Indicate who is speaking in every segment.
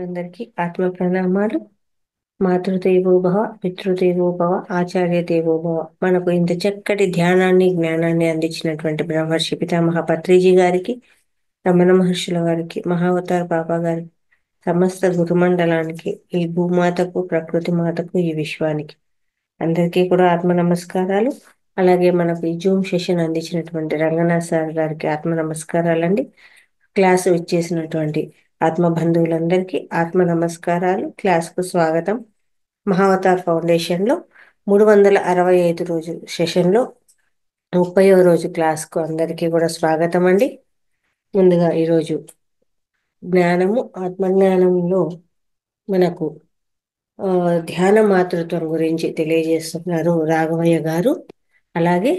Speaker 1: ప్రేక్షకులందరికీ ఆత్మ ప్రణామాలు. మాతృదేవోభవ, పితృదేవోభవ, ఆచార్య దేవోభవ. మనకు ఇంత చక్కటి ధ్యానాన్ని, జ్ఞానాన్ని అందించినటువంటి బ్రహ్మర్షి పితామహ పత్రిజీ గారికి, రమణ మహర్షుల వారికి, మహావతార్ బాబా గారికి, సమస్త గురుమండలానికి, ఈ భూమాతకు, ప్రకృతి మాతకు, ఈ విశ్వానికి అందరికీ కూడా ఆత్మ నమస్కారాలు. అలాగే మనకు ఈ జూమ్ సెషన్ అందించినటువంటి రంగనాథ్ సార్ గారికి ఆత్మ నమస్కారాలండి. క్లాసు ఇచ్చేసినటువంటి ఆత్మ బంధువులందరికీ ఆత్మ నమస్కారాలు. క్లాస్కు స్వాగతం. మహావతార్ ఫౌండేషన్లో 365 రోజు సెషన్లో 30వ రోజు క్లాస్కు అందరికీ కూడా స్వాగతం అండి. ముందుగా ఈరోజు జ్ఞానము, ఆత్మజ్ఞానంలో మనకు ధ్యాన మాతృత్వం గురించి తెలియజేస్తున్నారు రాఘవయ్య గారు. అలాగే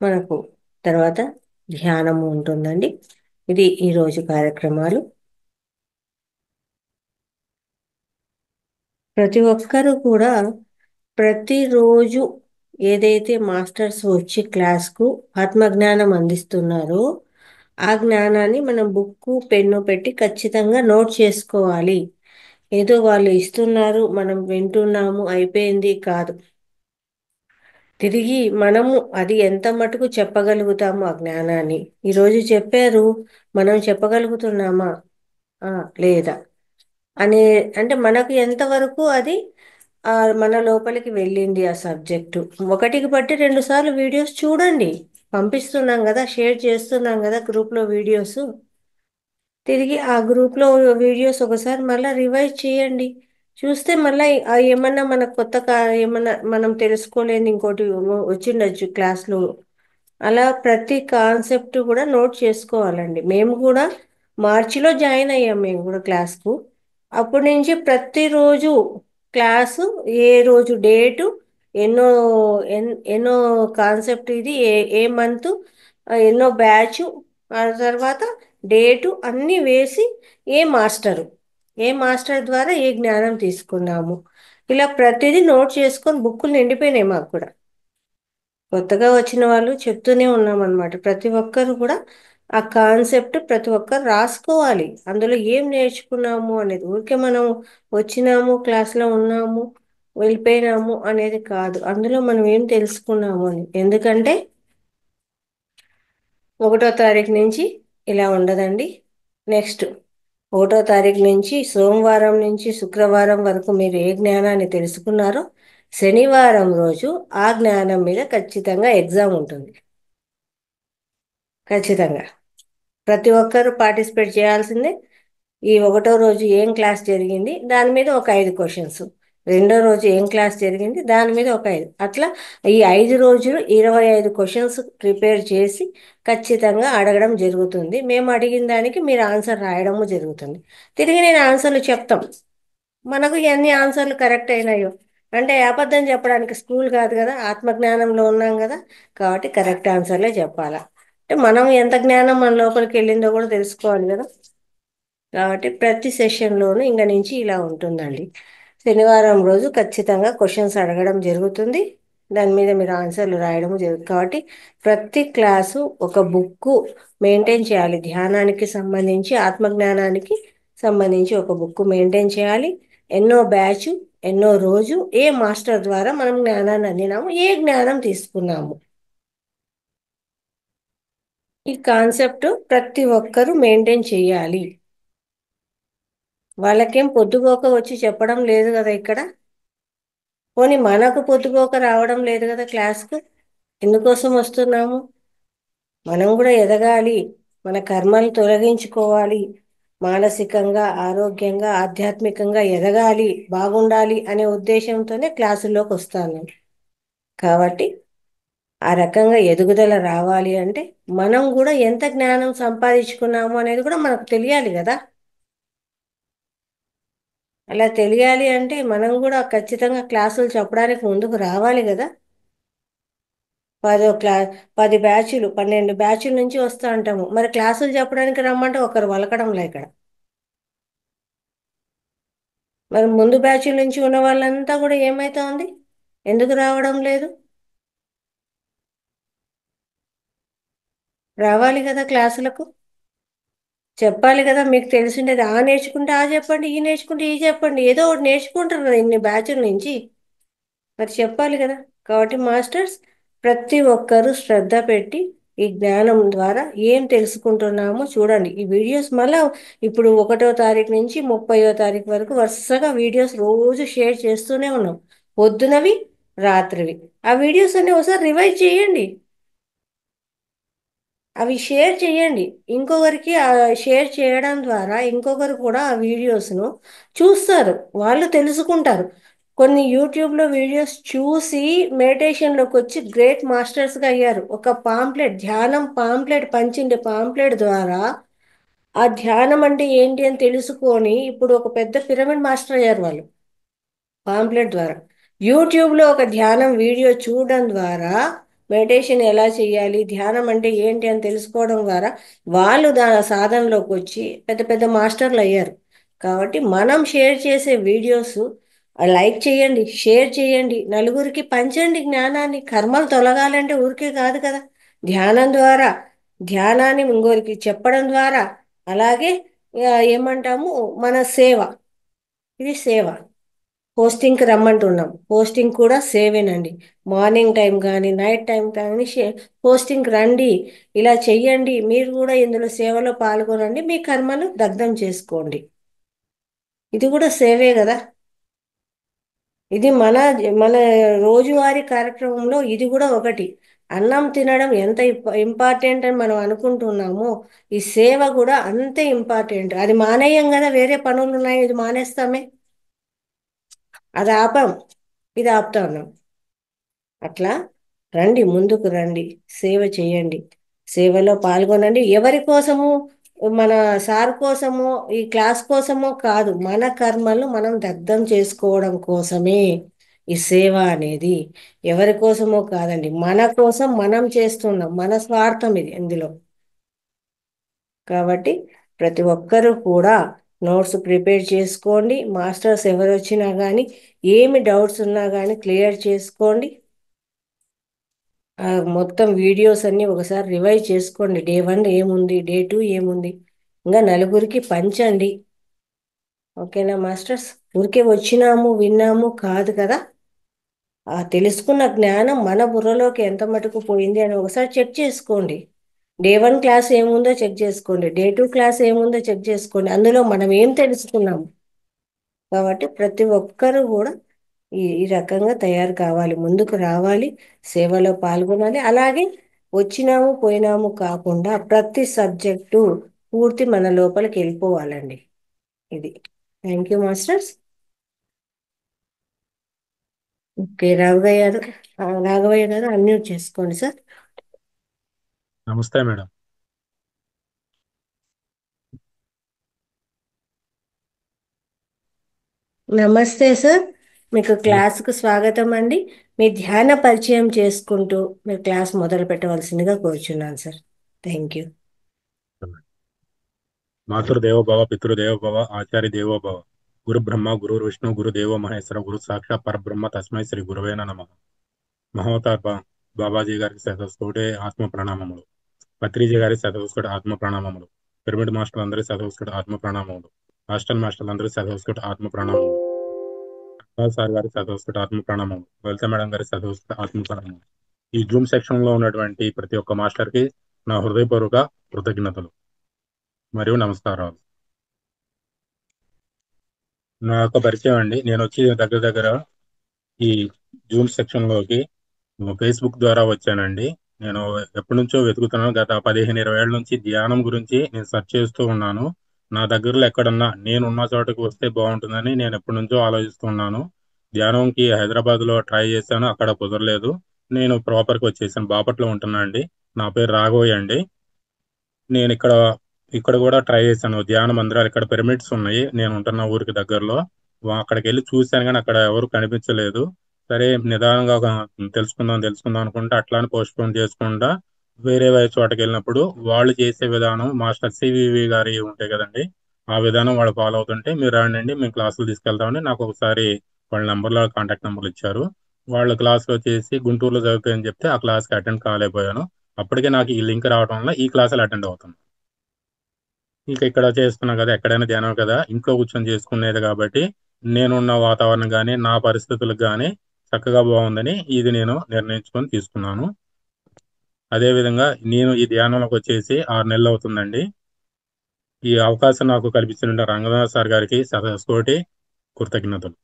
Speaker 1: మనకు తర్వాత ధ్యానము ఉంటుందండి. ఇది ఈరోజు కార్యక్రమాలు. ప్రతి ఒక్కరూ కూడా ప్రతిరోజు ఏదైతే మాస్టర్స్ వచ్చి క్లాస్కు ఆత్మజ్ఞానం అందిస్తున్నారో ఆ జ్ఞానాన్ని మనం బుక్కు పెన్ను పెట్టి ఖచ్చితంగా నోట్ చేసుకోవాలి. ఏదో వాళ్ళు ఇస్తున్నారు, మనం వింటున్నాము, అయిపోయింది కాదు. తిరిగి మనము అది ఎంత మటుకు చెప్పగలుగుతాము ఆ జ్ఞానాన్ని. ఈరోజు చెప్పారు, మనం చెప్పగలుగుతున్నామా లేదా అనే, అంటే మనకు ఎంతవరకు అది మన లోపలికి వెళ్ళింది ఆ సబ్జెక్టు. ఒకటికి బట్టి 2 సార్లు వీడియోస్ చూడండి. పంపిస్తున్నాం కదా, షేర్ చేస్తున్నాం కదా గ్రూప్లో వీడియోస్. తిరిగి ఆ గ్రూప్లో వీడియోస్ ఒకసారి మళ్ళీ రివైజ్ చేయండి. చూస్తే మళ్ళీ ఏమన్నా మన ఏమన్నా మనం తెలుసుకోలేని ఇంకోటి వచ్చిండొచ్చు క్లాస్లో. అలా ప్రతి కాన్సెప్ట్ కూడా నోట్ చేసుకోవాలండి. మేము కూడా మార్చిలో జాయిన్ అయ్యాం, మేము కూడా క్లాస్కు. అప్పటి నుంచి ప్రతిరోజు క్లాసు, ఏ రోజు డేటు, ఎన్నో ఎన్నో కాన్సెప్ట్, ఇది ఏ మంత్, ఎన్నో బ్యాచ్, ఆ తర్వాత డేటు అన్నీ వేసి ఏ మాస్టర్ ద్వారా ఏ జ్ఞానం తీసుకున్నాము, ఇలా ప్రతిదీ నోట్ చేసుకొని బుక్కులు నిండిపోయినాయి మాకు కూడా. కొత్తగా వచ్చిన వాళ్ళు చెప్తూనే ఉన్నామన్నమాట. ప్రతి ఒక్కరు కూడా ఆ కాన్సెప్ట్ ప్రతి ఒక్కరు రాసుకోవాలి. అందులో ఏం నేర్చుకున్నాము అనేది, ఊరికే మనం వచ్చినాము, క్లాస్లో ఉన్నాము, వెళ్ళిపోయినాము అనేది కాదు. అందులో మనం ఏం తెలుసుకున్నాము అని. ఎందుకంటే 1వ తారీఖు నుంచి ఇలా ఉండదండి. నెక్స్ట్ 1వ తారీఖు నుంచి, సోమవారం నుంచి శుక్రవారం వరకు మీరు ఏ జ్ఞానాన్ని తెలుసుకున్నారో శనివారం రోజు ఆ జ్ఞానం మీద ఖచ్చితంగా ఎగ్జామ్ ఉంటుంది. ఖచ్చితంగా ప్రతి ఒక్కరూ పార్టిసిపేట్ చేయాల్సిందే. ఈ 1వ రోజు ఏం క్లాస్ జరిగింది దాని మీద ఒక 5 క్వశ్చన్స్, 2వ రోజు ఏం క్లాస్ జరిగింది దాని మీద ఒక 5, అట్లా ఈ 5 రోజులు 25 క్వశ్చన్స్ ప్రిపేర్ చేసి ఖచ్చితంగా అడగడం జరుగుతుంది. మేము అడిగిన దానికి మీరు ఆన్సర్ రాయడము జరుగుతుంది. తిరిగి నేను ఆన్సర్లు చెప్తాం. మనకు ఎన్ని ఆన్సర్లు కరెక్ట్ అయినాయో, అంటే అబద్ధం చెప్పడానికి స్కూల్ కాదు కదా, ఆత్మజ్ఞానంలో ఉన్నాం కదా, కాబట్టి కరెక్ట్ ఆన్సర్లే చెప్పాలా. అంటే మనం ఎంత జ్ఞానం మన లోపలికి వెళ్ళిందో కూడా తెలుసుకోవాలి కదా. కాబట్టి ప్రతి సెషన్లోనూ ఇంక నుంచి ఇలా ఉంటుందండి. శనివారం రోజు ఖచ్చితంగా క్వశ్చన్స్ అడగడం జరుగుతుంది. దాని మీద మీరు ఆన్సర్లు రాయడం జరుగుతుంది. కాబట్టి ప్రతి క్లాసు ఒక బుక్కు మెయింటైన్ చేయాలి. ధ్యానానికి సంబంధించి, ఆత్మజ్ఞానానికి సంబంధించి ఒక బుక్ మెయింటైన్ చేయాలి. ఎన్నో బ్యాచ్, ఎన్నో రోజు, ఏ మాస్టర్ ద్వారా మనం జ్ఞానాన్ని అందినాము, ఏ జ్ఞానం తీసుకున్నాము, ఈ కాన్సెప్ట్ ప్రతి ఒక్కరూ మెయింటైన్ చేయాలి. వాళ్ళకేం పొద్దుపోక వచ్చి చెప్పడం లేదు కదా ఇక్కడ. పోనీ మనకు పొద్దుపోక రావడం లేదు కదా క్లాస్కు. ఎందుకోసం వస్తున్నాము? మనం కూడా ఎదగాలి, మన కర్మలు తొలగించుకోవాలి, మానసికంగా, ఆరోగ్యంగా, ఆధ్యాత్మికంగా ఎదగాలి, బాగుండాలి అనే ఉద్దేశంతోనే క్లాసుల్లోకి వస్తాను. కాబట్టి ఆ రకంగా ఎదుగుదల రావాలి అంటే మనం కూడా ఎంత జ్ఞానం సంపాదించుకున్నాము అనేది కూడా మనకు తెలియాలి కదా. అలా తెలియాలి అంటే మనం కూడా ఖచ్చితంగా క్లాసులు చెప్పడానికి ముందుకు రావాలి కదా. 10 క్లా 10 బ్యాచులు, 12 బ్యాచుల నుంచి వస్తూ ఉంటాము. మరి క్లాసులు చెప్పడానికి రమ్మంటే ఒకరు వలకడంలే ఇక్కడ. మరి ముందు బ్యాచుల నుంచి ఉన్న వాళ్ళంతా కూడా ఏమైతా ఉంది, ఎందుకు రావడం లేదు? రావాలి కదా క్లాసులకు. చెప్పాలి కదా, మీకు తెలిసిండేది. ఆ నేర్చుకుంటే ఆ చెప్పండి, ఈ నేర్చుకుంటే ఈ చెప్పండి, ఏదో ఒకటి నేర్చుకుంటారు కదా ఇన్ని బ్యాచ్ల నుంచి. మరి చెప్పాలి కదా. కాబట్టి మాస్టర్స్, ప్రతి ఒక్కరూ శ్రద్ధ పెట్టి ఈ జ్ఞానం ద్వారా ఏం తెలుసుకుంటున్నామో చూడండి. ఈ వీడియోస్ మళ్ళా ఇప్పుడు 1వ తారీఖు నుంచి 30వ తారీఖు వరకు వరుసగా వీడియోస్ రోజు షేర్ చేస్తూనే ఉన్నాం. పొద్దునవి, రాత్రివి. ఆ వీడియోస్ అన్ని ఒకసారి రివైజ్ చేయండి. అవి షేర్ చేయండి. ఇంకొకరికి షేర్ చేయడం ద్వారా ఇంకొకరు కూడా ఆ వీడియోస్ను చూస్తారు, వాళ్ళు తెలుసుకుంటారు. కొన్ని యూట్యూబ్లో వీడియోస్ చూసి మెడిటేషన్లోకి వచ్చి గ్రేట్ మాస్టర్స్గా అయ్యారు. ఒక పాంప్లెట్, ధ్యానం పాంప్లెట్ పంచిండే పాంప్లెట్ ద్వారా ఆ ధ్యానం అంటే ఏంటి అని తెలుసుకొని ఇప్పుడు ఒక పెద్ద పిరమిడ్ మాస్టర్ అయ్యారు వాళ్ళు. పాంప్లెట్ ద్వారా యూట్యూబ్లో ఒక ధ్యానం వీడియో చూడడం ద్వారా మెడిటేషన్ ఎలా చేయాలి, ధ్యానం అంటే ఏంటి అని తెలుసుకోవడం ద్వారా వాళ్ళు సాధనలోకి వచ్చి పెద్ద పెద్ద మాస్టర్లు అయ్యారు. కాబట్టి మనం షేర్ చేసే వీడియోస్ లైక్ చేయండి, షేర్ చేయండి, నలుగురికి పంచండి జ్ఞానాన్ని. కర్మలు తొలగాలంటే ఊరికే కాదు కదా. ధ్యానం ద్వారా, ధ్యానాన్ని ఇంకోరికి చెప్పడం ద్వారా, అలాగే ఏమంటాము, మన సేవ, ఇది సేవ. పోస్టింగ్కి రమ్మంటున్నాం, పోస్టింగ్ కూడా సేవేనండి. మార్నింగ్ టైం కానీ నైట్ టైం కానీ పోస్టింగ్కి రండి, ఇలా చెయ్యండి, మీరు కూడా ఇందులో సేవలో పాల్గొనండి, మీ కర్మను దగ్ధం చేసుకోండి. ఇది కూడా సేవే కదా. ఇది మన మన రోజువారీ కార్యక్రమంలో ఇది కూడా ఒకటి. అన్నం తినడం ఎంత ఇంపార్టెంట్ అని మనం అనుకుంటున్నామో, ఈ సేవ కూడా అంతే ఇంపార్టెంట్. అది మానేయం కదా, వేరే పనులు ఉన్నాయి ఇది మానేస్తామే, అది ఆపం, ఇది ఆపుతా ఉన్నాం. అట్లా రండి, ముందుకు రండి, సేవ చేయండి, సేవలో పాల్గొనండి. ఎవరి కోసము, మన సార్ కోసమో ఈ క్లాస్ కోసమో కాదు, మన కర్మలు మనం దగ్ధం చేసుకోవడం కోసమే ఈ సేవ అనేది. ఎవరి కోసమో కాదండి, మన కోసం మనం చేస్తున్నాం, మన స్వార్థం ఇది ఇందులో. కాబట్టి ప్రతి ఒక్కరూ కూడా నోట్స్ ప్రిపేర్ చేసుకోండి. మాస్టర్స్ ఎవరు వచ్చినా కానీ ఏమి డౌట్స్ ఉన్నా కానీ క్లియర్ చేసుకోండి. మొత్తం వీడియోస్ అన్నీ ఒకసారి రివైజ్ చేసుకోండి. డే 1 ఏముంది, డే 2 ఏముంది, ఇంకా నలుగురికి పంచండి. ఓకేనా మాస్టర్స్? ఊరికే వచ్చినాము విన్నాము కాదు కదా. ఆ తెలుసుకున్న జ్ఞానం మన బుర్రలోకి ఎంత మటుకు పోయింది అని ఒకసారి చెక్ చేసుకోండి. డే 1 క్లాస్ ఏముందో చెక్ చేసుకోండి, డే 2 క్లాస్ ఏముందో చెక్ చేసుకోండి, అందులో మనం ఏం తెలుసుకున్నాము. కాబట్టి ప్రతి ఒక్కరూ కూడా ఈ రకంగా తయారు కావాలి, ముందుకు రావాలి, సేవలో పాల్గొనాలి. అలాగే వచ్చినాము పోయినాము కాకుండా ప్రతి సబ్జెక్టు పూర్తి మన లోపలికి వెళ్ళిపోవాలండి. ఇది. Thank you masters. Okay, Raghavaiah గారు అన్మ్యూట్ చేసుకోండి సార్.
Speaker 2: నమస్తే మేడం.
Speaker 1: నమస్తే సార్, మీకు క్లాస్కు స్వాగతం అండి. మీ ధ్యాన పరిచయం చేసుకుంటూ మీరు క్లాస్ మొదలు పెట్టవలసిందిగా కోరుచున్నాను సార్. Thank you.
Speaker 2: మాతృదేవో భవ, పితృదేవో భవ, ఆచార్య దేవో భవ. గురు బ్రహ్మ, గురు విష్ణు, గురు దేవో మహేశ్వర, గురు సాక్షాత్ పరబ్రహ్మ, తస్మై శ్రీ గురువేన నమః. మహోతార్ బాబాజీ గారికి శతకోటి ఆత్మ ప్రణామములు. పత్రిజీ గారికి శతకోటి ఆత్మ ప్రణామములు. పిరమిడ్ మాస్టర్ అందరి శతకోటి ఆత్మ ప్రణామములు. హాస్టల్ మాస్టర్లు అందరూ శతకోటి ఆత్మ ప్రణామములు. సార్ గారికి శతకోటి ఆత్మ ప్రణామములు. లలిత మేడం గారికి శతకోటి ఆత్మ ప్రణామములు. ఈ జూమ్ సెక్షన్ లో ఉన్నటువంటి ప్రతి ఒక్క మాస్టర్ కి నా హృదయపూర్వక కృతజ్ఞతలు మరియు నమస్కారాలు. నా యొక్క పరిచయం అండి, నేను వచ్చి దగ్గర దగ్గర ఈ జూమ్ సెక్షన్ లోకి ఫేస్బుక్ ద్వారా వచ్చానండి. నేను ఎప్పటి నుంచో వెతుకుతున్నాను, గత 15-20 ఏళ్ళ నుంచి ధ్యానం గురించి నేను సెర్చ్ చేస్తూ ఉన్నాను. నా దగ్గరలో ఎక్కడన్నా నేనున్న చోటకి వస్తే బాగుంటుందని నేను ఎప్పటి నుంచో ఆలోచిస్తున్నాను. ధ్యానంకి హైదరాబాద్లో ట్రై చేశాను, అక్కడ కుదరలేదు. నేను ప్రాపర్కి వచ్చేసాను, బాపట్లో ఉంటున్నా అండి. నా పేరు రాఘవయ్య అండి. నేను ఇక్కడ కూడా ట్రై చేశాను ధ్యాన మందిరాలు. ఇక్కడ పిరమిడ్స్ ఉన్నాయి నేను ఉంటున్న ఊరికి దగ్గరలో. అక్కడికి వెళ్ళి చూశాను కానీ అక్కడ ఎవరు కనిపించలేదు. సరే నిదానంగా తెలుసుకుందాం అనుకుంటే అట్లానే పోస్ట్ పోన్ చేసుకుంటా వేరే చోటకి వెళ్ళినప్పుడు వాళ్ళు చేసే విధానం, మాస్టర్ సివివి గారి ఉంటాయి కదండి, ఆ విధానం వాళ్ళు ఫాలో అవుతుంటే, మీరు రండి మేము క్లాసులు తీసుకెళ్తామని నాకు ఒకసారి వాళ్ళ నెంబర్లో కాంటాక్ట్ నెంబర్లు ఇచ్చారు. వాళ్ళ క్లాస్లో చేసి గుంటూరులో చదువుతాయని చెప్తే ఆ క్లాస్కి అటెండ్ కాలేకపోయాను. అప్పటికే నాకు ఈ లింక్ రావడం వల్ల ఈ క్లాసులు అటెండ్ అవుతాను. ఇంకా ఇక్కడ చేస్తున్నాం కదా, ఎక్కడైనా ధ్యానం కదా, ఇంట్లో కూర్చొని చేసుకునేది కాబట్టి నేనున్న వాతావరణం కానీ నా పరిస్థితులకు కానీ చక్కగా బాగుందని ఇది నేను నిర్ణయించుకొని తీసుకున్నాను. అదే విధంగా నేను ఈ ధ్యానంలోకి వచ్చేసి 6 నెలలు అవుతుందండి. ఈ అవకాశం నాకు కల్పించిన రంగనాథ్ సార్ గారికి శతకోటి కృతజ్ఞతలు.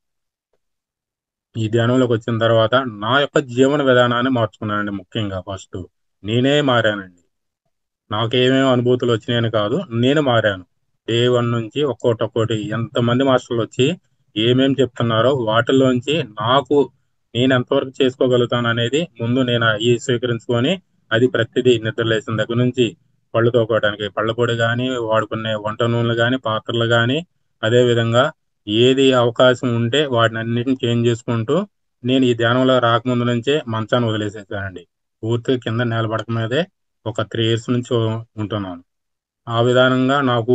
Speaker 2: ఈ ధ్యానంలోకి వచ్చిన తర్వాత నా యొక్క జీవన విధానాన్ని మార్చుకున్నానండి. ముఖ్యంగా ఫస్ట్ నేనే మారానండి. నాకేమేమి అనుభూతులు వచ్చినాయని కాదు, నేను మారాను. డే వన్ నుంచి ఒక్కోటి ఎంతమంది మాస్టర్లు వచ్చి ఏమేమి చెప్తున్నారో వాటిల్లోంచి నాకు నేను ఎంతవరకు చేసుకోగలుగుతాను అనేది ముందు నేను అవి స్వీకరించుకొని, అది ప్రతిదీ నిద్ర లేచిన దగ్గర నుంచి పళ్ళు తోముకోవడానికి పళ్ళ పొడి కానీ, వాడుకునే వంట నూనెలు కానీ, పాత్రలు కానీ, అదే విధంగా ఏది అవకాశం ఉంటే వాటిని అన్నిటిని చేంజ్ చేసుకుంటూ నేను ఈ ధ్యానంలో రాకముందు నుంచే మంచాన్ని వదిలేసేసానండి. పూర్తిగా కింద నేల పడక మీదే ఒక 3 ఇయర్స్ నుంచి ఉంటున్నాను. ఆ విధానంగా నాకు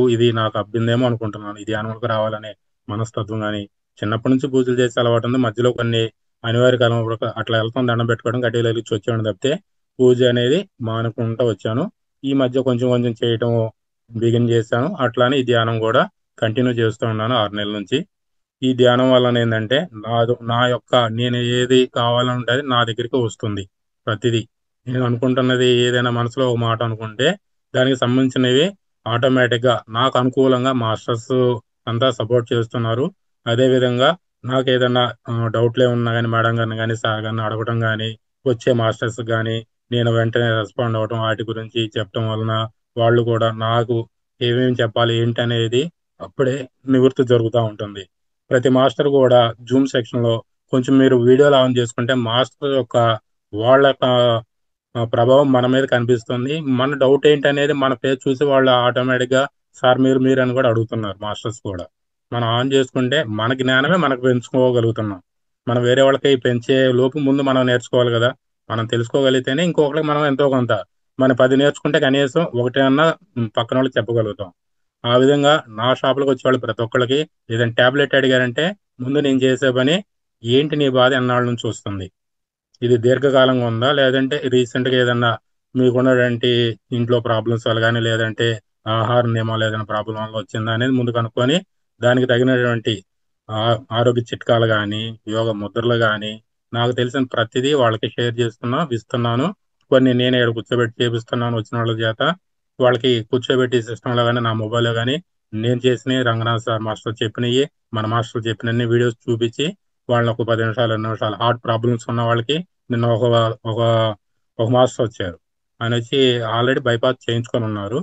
Speaker 2: అబ్బిందేమో అనుకుంటున్నాను. ఈ ధ్యానంలోకి రావాలనే మనస్తత్వం గాని, చిన్నప్పటి నుంచి పూజలు చేసే అలవాటు ఉంది. మధ్యలో కొన్ని అనివార్య కారణాల అట్లా వెళ్తాం, దండం పెట్టుకోవడం, కడ్డీలు వెలిగించి వచ్చేవాడిని తప్పితే పూజ అనేది మానుకుంటూ వచ్చాను. ఈ మధ్య కొంచెం కొంచెం చేయటం బిగిన్ చేశాను. అట్లానే ఈ ధ్యానం కూడా కంటిన్యూ చేస్తూ ఉన్నాను 6 నెలల నుంచి. ఈ ధ్యానం వలన ఏందంటే నా యొక్క నేను ఏది కావాలంటే అది నా దగ్గరికి వస్తుంది. ప్రతిదీ. నేను అనుకుంటున్నది ఏదైనా మనసులో ఒక మాట అనుకుంటే దానికి సంబంధించినవి ఆటోమేటిక్‌గా నాకు అనుకూలంగా మాస్టర్స్ అంతా సపోర్ట్ చేస్తున్నారు. అదే విధంగా నాకేదన్నా డౌట్‌లేమన్నా గాని మేడం గారిని గాని, సార్ గారిని అడగటం గాని, వచ్చే మాస్టర్స్‌కి గాని నేను వెంటనే రెస్పాండ్ అవ్వటం, వాటి గురించి చెప్పటం వలన వాళ్ళు కూడా నాకు ఏమేమి చెప్పాలి ఏంటనేది అప్పుడే నివృత్తి జరుగుతా ఉంటుంది. ప్రతి మాస్టర్ కూడా జూమ్ సెక్షన్‌లో కొంచెం మీరు వీడియోలు ఆన్ చేసుకుంటే మాస్టర్ యొక్క వాళ్ళ యొక్క ప్రభావం మన మీద కనిపిస్తుంది. మన డౌట్ ఏంటనేది మన ఫేస్ చూసి వాళ్ళు ఆటోమేటిక్‌గా సార్ మీరు అని కూడా అడుగుతున్నారు మాస్టర్స్ కూడా. మనం ఆన్ చేసుకుంటే మన జ్ఞానమే మనకు పెంచుకోగలుగుతున్నాం. మనం వేరే వాళ్ళకి పెంచే లోపు ముందు మనం నేర్చుకోవాలి కదా! మనం తెలుసుకోగలిగితేనే ఇంకొకళ్ళకి మనం ఎంతో కొంత మనం 10 నేర్చుకుంటే కనీసం ఒకటి అన్నా పక్కనోళ్ళకి చెప్పగలుగుతాం. ఆ విధంగా నా షాప్‌లోకి వచ్చేవాళ్ళు ప్రతి ఒక్కళ్ళకి ఏదైనా టాబ్లెట్ అడిగారంటే ముందు నేను చేసే పని ఏంటి నీ బాధ ఎన్నాళ్ళ నుంచి వస్తుంది? ఇది దీర్ఘకాలంగా ఉందా? లేదంటే రీసెంట్‌గా ఏదన్నా మీకున్నటువంటి ఇంట్లో ప్రాబ్లమ్స్ వల్ల గాని, లేదంటే ఆహార నియమాలు ఏదైనా ప్రాబ్లమ్ వల్ల వచ్చిందా అనేది ముందు కనుక్కొని, దానికి తగినటువంటి ఆరోగ్య చిట్కాలు గాని, యోగ ముద్రలు గాని, నాకు తెలిసిన ప్రతిదీ వాళ్ళకి షేర్ చేస్తున్నా, ఇస్తున్నాను. కొన్ని నేనే ఈడ కూర్చోబెట్టి చేపిస్తున్నాను వచ్చిన వాళ్ళ చేత. వాళ్ళకి కూర్చోబెట్టి సిస్టమ్‌లో గాని, నా మొబైల్‌లో గాని నేను చేసినయి రంగనాథ్ సార్ మాస్టర్ చెప్పినయి, మన మాస్టర్ చెప్పినన్ని వీడియోస్ చూపించి వాళ్ళని ఒక 10 నిమిషాలు, 20 నిమిషాలు హార్ట్ ప్రాబ్లమ్స్ ఉన్న వాళ్ళకి నిన్న ఒక ఒక మాస్టర్ వచ్చారు. ఆయనొచ్చి ఆల్రెడీ బైపాస్ చేయించుకొని ఉన్నారు.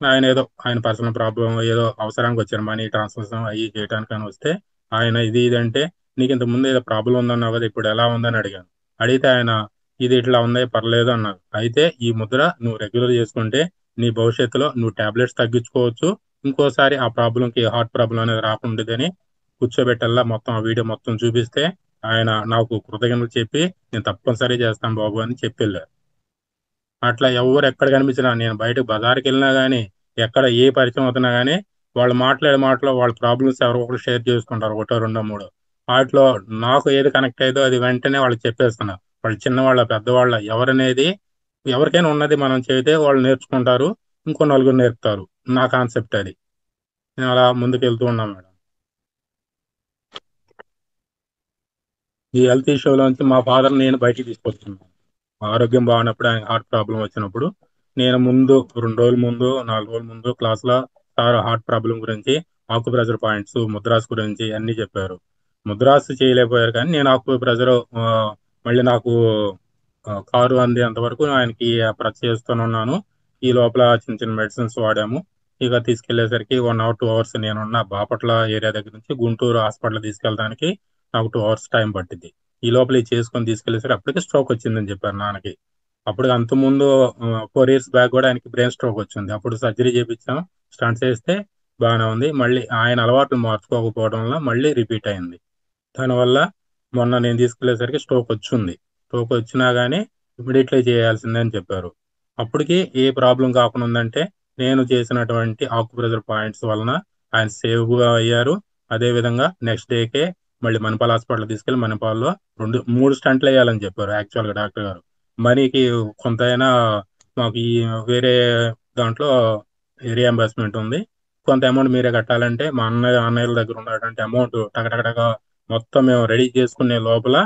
Speaker 2: ఆయన పర్సనల్ ప్రాబ్లమ్ ఏదో అవసరానికి వచ్చారు. మనీ ట్రాన్స్‌ఫర్స్ అయ్యి చేయటానికని వస్తే, ఆయన ఇది అంటే, "నీకు ఇంతకు ముందు ఏదో ప్రాబ్లమ్ ఉందన్నావు కదా! ఇప్పుడు ఎలా ఉందని" అడిగాను. అడిగితే ఆయన, "ఇది ఇట్లా ఉంది పర్లేదు" అన్నారు. అయితే ఈ ముద్ర నువ్వు రెగ్యులర్ చేసుకుంటే, నీ భవిష్యత్తులో నువ్వు టాబ్లెట్స్ తగ్గించుకోవచ్చు. ఇంకోసారి ఆ ప్రాబ్లమ్‌కి హార్ట్ ప్రాబ్లమ్ అనేది రాకుండదని కూర్చోబెట్టల్లా మొత్తం ఆ వీడియో మొత్తం చూపిస్తే, ఆయన నాకు కృతజ్ఞతలు చెప్పి, "నేను తప్పనిసరిగా చేస్తాను బాబు" అని చెప్పెళ్లారు. అట్లా ఎవ్వరు ఎక్కడ కనిపించినా నేను బయటకు బజార్‌కెళ్ళినా గాని, ఎక్కడ ఏ పరిచయం అవుతున్నా గాని, వాళ్ళు మాట్లాడే మాటలో వాళ్ళ ప్రాబ్లమ్స్ ఎవరో ఒకరు షేర్ చేసుకుంటారు. ఒకటో, రెండో, మూడో. ఆటిలో నాకు ఏది కనెక్ట్ అయ్యిద్దో అది వెంటనే వాళ్ళకి చెప్పేస్తున్నా. వాళ్ళు చిన్నవాళ్ళ, పెద్దవాళ్ళ ఎవరనేది ఎవరికైనా ఉన్నది మనం చెబితే వాళ్ళు నేర్చుకుంటారు. ఇంకో నలుగురు నేర్పుతారు. నా కాన్సెప్ట్ అది. నేను అలా ముందుకెళ్తూ ఉన్నాను మేడం. ఈ హెల్త్ ఇష్యూలోంచి మా ఫాదర్‌ని నేను బయటికి తీసుకొచ్చాను. ఆరోగ్యం బాగున్నప్పుడు ఆయనకి హార్ట్ ప్రాబ్లమ్ వచ్చినప్పుడు నేను ముందు 2 రోజుల ముందు, 4 రోజుల ముందు క్లాస్‌లో సార్ హార్ట్ ప్రాబ్లమ్ గురించి, ఆక్యుప్రెషర్ పాయింట్స్, ముద్రాస్ గురించి అన్నీ చెప్పారు. ముద్రాస్ చేయలేకపోయారు కానీ నేను ఆక్యుప్రెషర్ మళ్ళీ నాకు కారు అందేంత వరకు ఆయనకి చేస్తూనున్నాను. ఈ లోపల చిన్న చిన్న మెడిసిన్స్ వాడాము. ఇక తీసుకెళ్ళేసరికి 1 అవర్, 2 అవర్స్ నేనున్న బాపట్ల ఏరియా దగ్గర నుంచి గుంటూరు హాస్పిటల్ తీసుకెళ్ళడానికి నాకు 2 అవర్స్ టైం పట్టిద్ది. ఈ లోపల ఇది చేసుకొని తీసుకెళ్ళేసరికి అప్పటికే స్ట్రోక్ వచ్చిందని చెప్పారు నాన్నకి. అప్పుడు అంతకుముందు 4 ఇయర్స్ బ్యాక్ కూడా ఆయనకి బ్రెయిన్ స్ట్రోక్ వచ్చింది. అప్పుడు సర్జరీ చేపించాం. స్టంట్స్ ఏస్తే బానే ఉంది. మళ్ళీ ఆయన అలవాట్లు మార్చుకోకపోవడం వల్ల మళ్ళీ రిపీట్ అయింది. దానివల్ల మొన్న నేను తీసుకెళ్ళేసరికి స్ట్రోక్ వచ్చుంది. స్ట్రోక్ వచ్చినా గాని ఇమ్మీడియేట్‌లీ చేయాల్సిందే అని చెప్పారు. అప్పటికి ఏ ప్రాబ్లమ్ కాకుండా ఉందంటే, నేను చేసినటువంటి ఆక్యుప్రెషర్ పాయింట్స్ వలన ఆయన సేవ్‌గా అయ్యారు. అదే విధంగా నెక్స్ట్ డేకే మళ్ళీ మణిపాల్ హాస్పిటల్‌కి తీసుకెళ్ళి మణిపాల్‌లో 3 స్టంట్‌లేయాలని చెప్పారు యాక్చువల్‌గా డాక్టర్ గారు. మనీకి కొంతైనా మాకు ఈ వేరే దాంట్లో రీయింబర్స్‌మెంట్ ఉంది. కొంత అమౌంట్ మీరే కట్టాలంటే మా అన్నయ్యల దగ్గర ఉన్నటువంటి అమౌంట్ టకటకటక మొత్తం మేము రెడీ చేసుకునే లోపల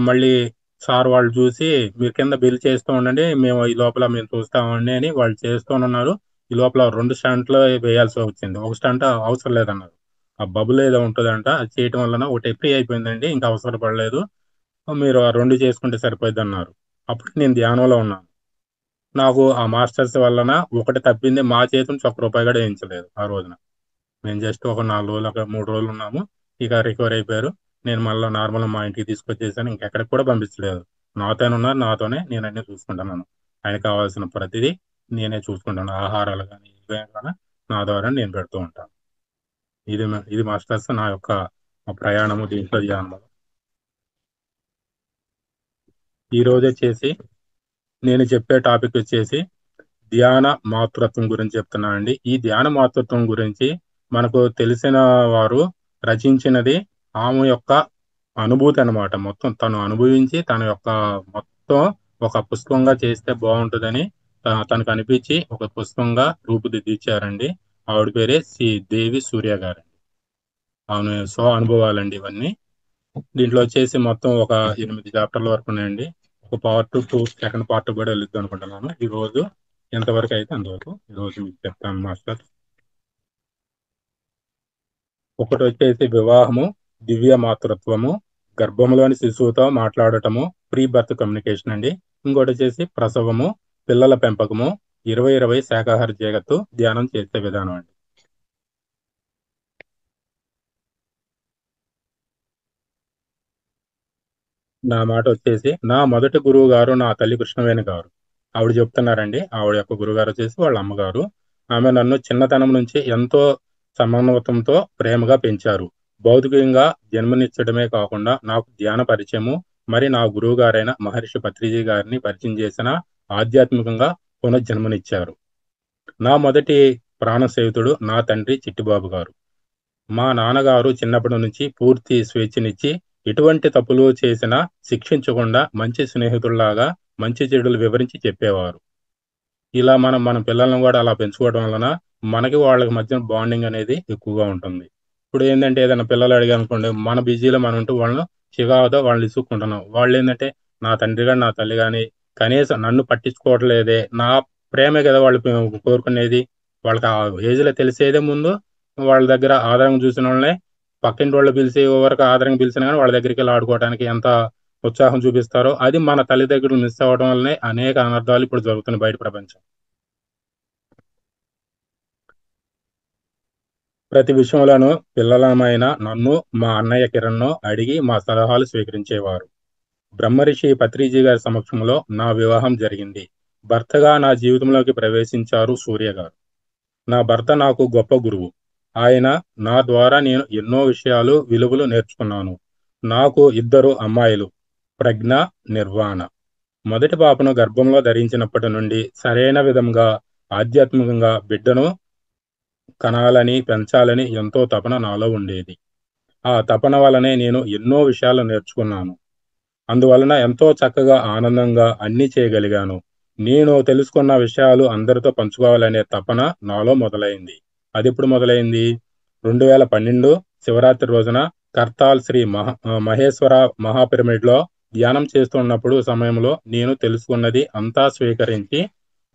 Speaker 2: మళ్ళీ సార్ వాళ్ళు చూసి మీరు కింద బిల్ చేస్తూ ఉండండి, మేము ఈ లోపల మేము చూస్తామండి అని వాళ్ళు చేస్తూనున్నారు. ఈ లోపల 2 స్టంట్లు వేయాల్సి వచ్చింది. ఒక స్టంట్ అవసరం లేదన్నారు. ఆ బబుల్ ఏదో ఉంటుందంట, అది చేయటం వలన ఒకటి ఫ్రీ అయిపోయిందండి, ఇంకా అవసరం పడలేదు, మీరు ఆ 2 చేసుకుంటే సరిపోద్ది అన్నారు. అప్పుడు నేను ధ్యానంలో ఉన్నాను. నాకు ఆ మాస్టర్స్ వలన ఒకటి తప్పింది, మా చేతి నుంచి ₹1 కూడా వేయించలేదు ఆ రోజున. మేము జస్ట్ ఒక 4 రోజులు, ఒక 3 రోజులు ఉన్నాము. ఇక రికవర్ అయిపోయారు. నేను మళ్ళీ నార్మల్ మా ఇంటికి తీసుకొచ్చేసాను. ఇంకెక్కడికి కూడా పంపించలేదు. నాతోనే ఉన్నారు, నాతోనే నేను అన్ని చూసుకుంటున్నాను. ఆయనకు కావాల్సిన ప్రతిదీ నేనే చూసుకుంటాను. ఆహారాలు కానీ ఇవే కానీ నా ద్వారా నేను పెడుతూ ఉంటాను. ఇది మాస్టర్స్ నా యొక్క ప్రయాణము దీంట్లో ధ్యానంలో. ఈ రోజు వచ్చేసి నేను చెప్పే టాపిక్ వచ్చేసి ధ్యాన మాతృత్వం గురించి చెప్తున్నానండి. ఈ ధ్యాన మాతృత్వం గురించి మనకు తెలిసిన వారు రచించినది ఆమె యొక్క అనుభూతి అన్నమాట. మొత్తం తను అనుభవించి తన యొక్క మొత్తం ఒక పుస్తకంగా చేస్తే బాగుంటుందని తనకు అనిపించి ఒక పుస్తకంగా రూపుదిద్దిచ్చారండి. ఆవిడ పేరే శ్రీ దేవి సూర్య గారు. ఆమె స్వ అనుభవాలండి ఇవన్నీ. దీంట్లో వచ్చేసి మొత్తం ఒక 8 చాప్టర్ల వరకు ఉన్నాయండి. ఒక పార్ట్ 2 సెకండ్ పార్ట్ కూడా వెళ్ళిద్దాం అనుకుంటున్నాను. ఈ రోజు ఎంతవరకు అయితే అంతవరకు ఈ రోజు మీకు చెప్తాను మాస్టర్. ఒకటి వచ్చేసి వివాహము, దివ్య మాతృత్వము, గర్భంలోని శిశువుతో మాట్లాడటము, ప్రీ బర్త్ కమ్యూనికేషన్ అండి. ఇంకోటి వచ్చేసి ప్రసవము, పిల్లల పెంపకము, 20/20 శాకాహార జగత్తు, ధ్యానం చేసే విధానం అండి. నా మాట వచ్చేసి నా మొదటి గురువు గారు నా తల్లి కృష్ణవేణి గారు. ఆవిడ చెప్తున్నారండి. ఆవిడ యొక్క గురుగారు వచ్చేసి వాళ్ళ అమ్మగారు. ఆమె నన్ను చిన్నతనం నుంచి ఎంతో సమన్వతంతో ప్రేమగా పెంచారు. భౌతికంగా జన్మనిచ్చడమే కాకుండా నాకు ధ్యాన పరిచయము, మరి నా గురువు గారైన మహర్షి పత్రిజీ గారిని పరిచయం చేసిన ఆధ్యాత్మికంగా పునర్జన్మనిచ్చారు. నా మొదటి ప్రాణ స్నేహితుడు నా తండ్రి చిట్టిబాబు గారు. మా నాన్నగారు చిన్నప్పటి నుంచి పూర్తి స్వేచ్ఛనిచ్చి ఎటువంటి తప్పులు చేసినా శిక్షించకుండా మంచి స్నేహితుల్లాగా మంచి చెడులు వివరించి చెప్పేవారు. ఇలా మన పిల్లల్ని కూడా అలా పెంచుకోవడం వలన మనకి వాళ్ళకి మధ్య బాండింగ్ అనేది ఎక్కువగా ఉంటుంది. ఇప్పుడు ఏంటంటే ఏదైనా పిల్లలు అడిగారనుకోండి, మన బిజీలో మనం ఉంటూ వాళ్ళను చికాకుతో వాళ్ళని ఇసుక్కుంటున్నాం. వాళ్ళు ఏంటంటే నా తండ్రి గాని నా తల్లి గాని కనీసం నన్ను పట్టించుకోవట్లేదే, నా ప్రేమే కదా వాళ్ళు కోరుకునేది. వాళ్ళకి ఆ ఏజ్లో తెలిసేదే ముందు వాళ్ళ దగ్గర ఆదరణ చూసిన వాళ్ళనే పక్కింటి వాళ్ళు పిలిచి ఎవరికి ఆదరణ పిలిచినా కానీ వాళ్ళ దగ్గరికి వెళ్ళి ఆడుకోవడానికి ఎంత ఉత్సాహం చూపిస్తారో, అది మన తల్లి దగ్గర మిస్ అవ్వడం వల్లనే అనేక అనర్థాలు ఇప్పుడు జరుగుతున్నాయి బయట ప్రపంచం. ప్రతి విషయంలోనూ పిల్లలమైన నన్ను మా అన్నయ్య కిరణ్ను అడిగి మా సలహాలు స్వీకరించేవారు. బ్రహ్మర్షి పత్రిజీ గారి సమక్షంలో నా వివాహం జరిగింది. భర్తగా నా జీవితంలోకి ప్రవేశించారు సూర్య గారు. నా భర్త నాకు గొప్ప గురువు. ఆయన నా ద్వారా నేను ఎన్నో విషయాలు, విలువలు నేర్చుకున్నాను. నాకు 2 అమ్మాయిలు, ప్రజ్ఞ, నిర్వాణ. మొదటి పాపను గర్భంలో ధరించినప్పటి నుండి సరైన విధంగా ఆధ్యాత్మికంగా బిడ్డను కనాలని, పెంచాలని ఎంతో తపన నాలో ఉండేది. ఆ తపన వలనే నేను ఎన్నో విషయాలు నేర్చుకున్నాను. అందువలన ఎంతో చక్కగా, ఆనందంగా అన్నీ చేయగలిగాను. నేను తెలుసుకున్న విషయాలు అందరితో పంచుకోవాలనే తపన నాలో మొదలైంది. అదెప్పుడు మొదలైంది? 2012 శివరాత్రి రోజున కర్తాల్ శ్రీ మహేశ్వర మహాపిరమిడ్‌లో ధ్యానం చేస్తున్నప్పుడు సమయంలో నేను తెలుసుకున్నది అంతా స్వీకరించి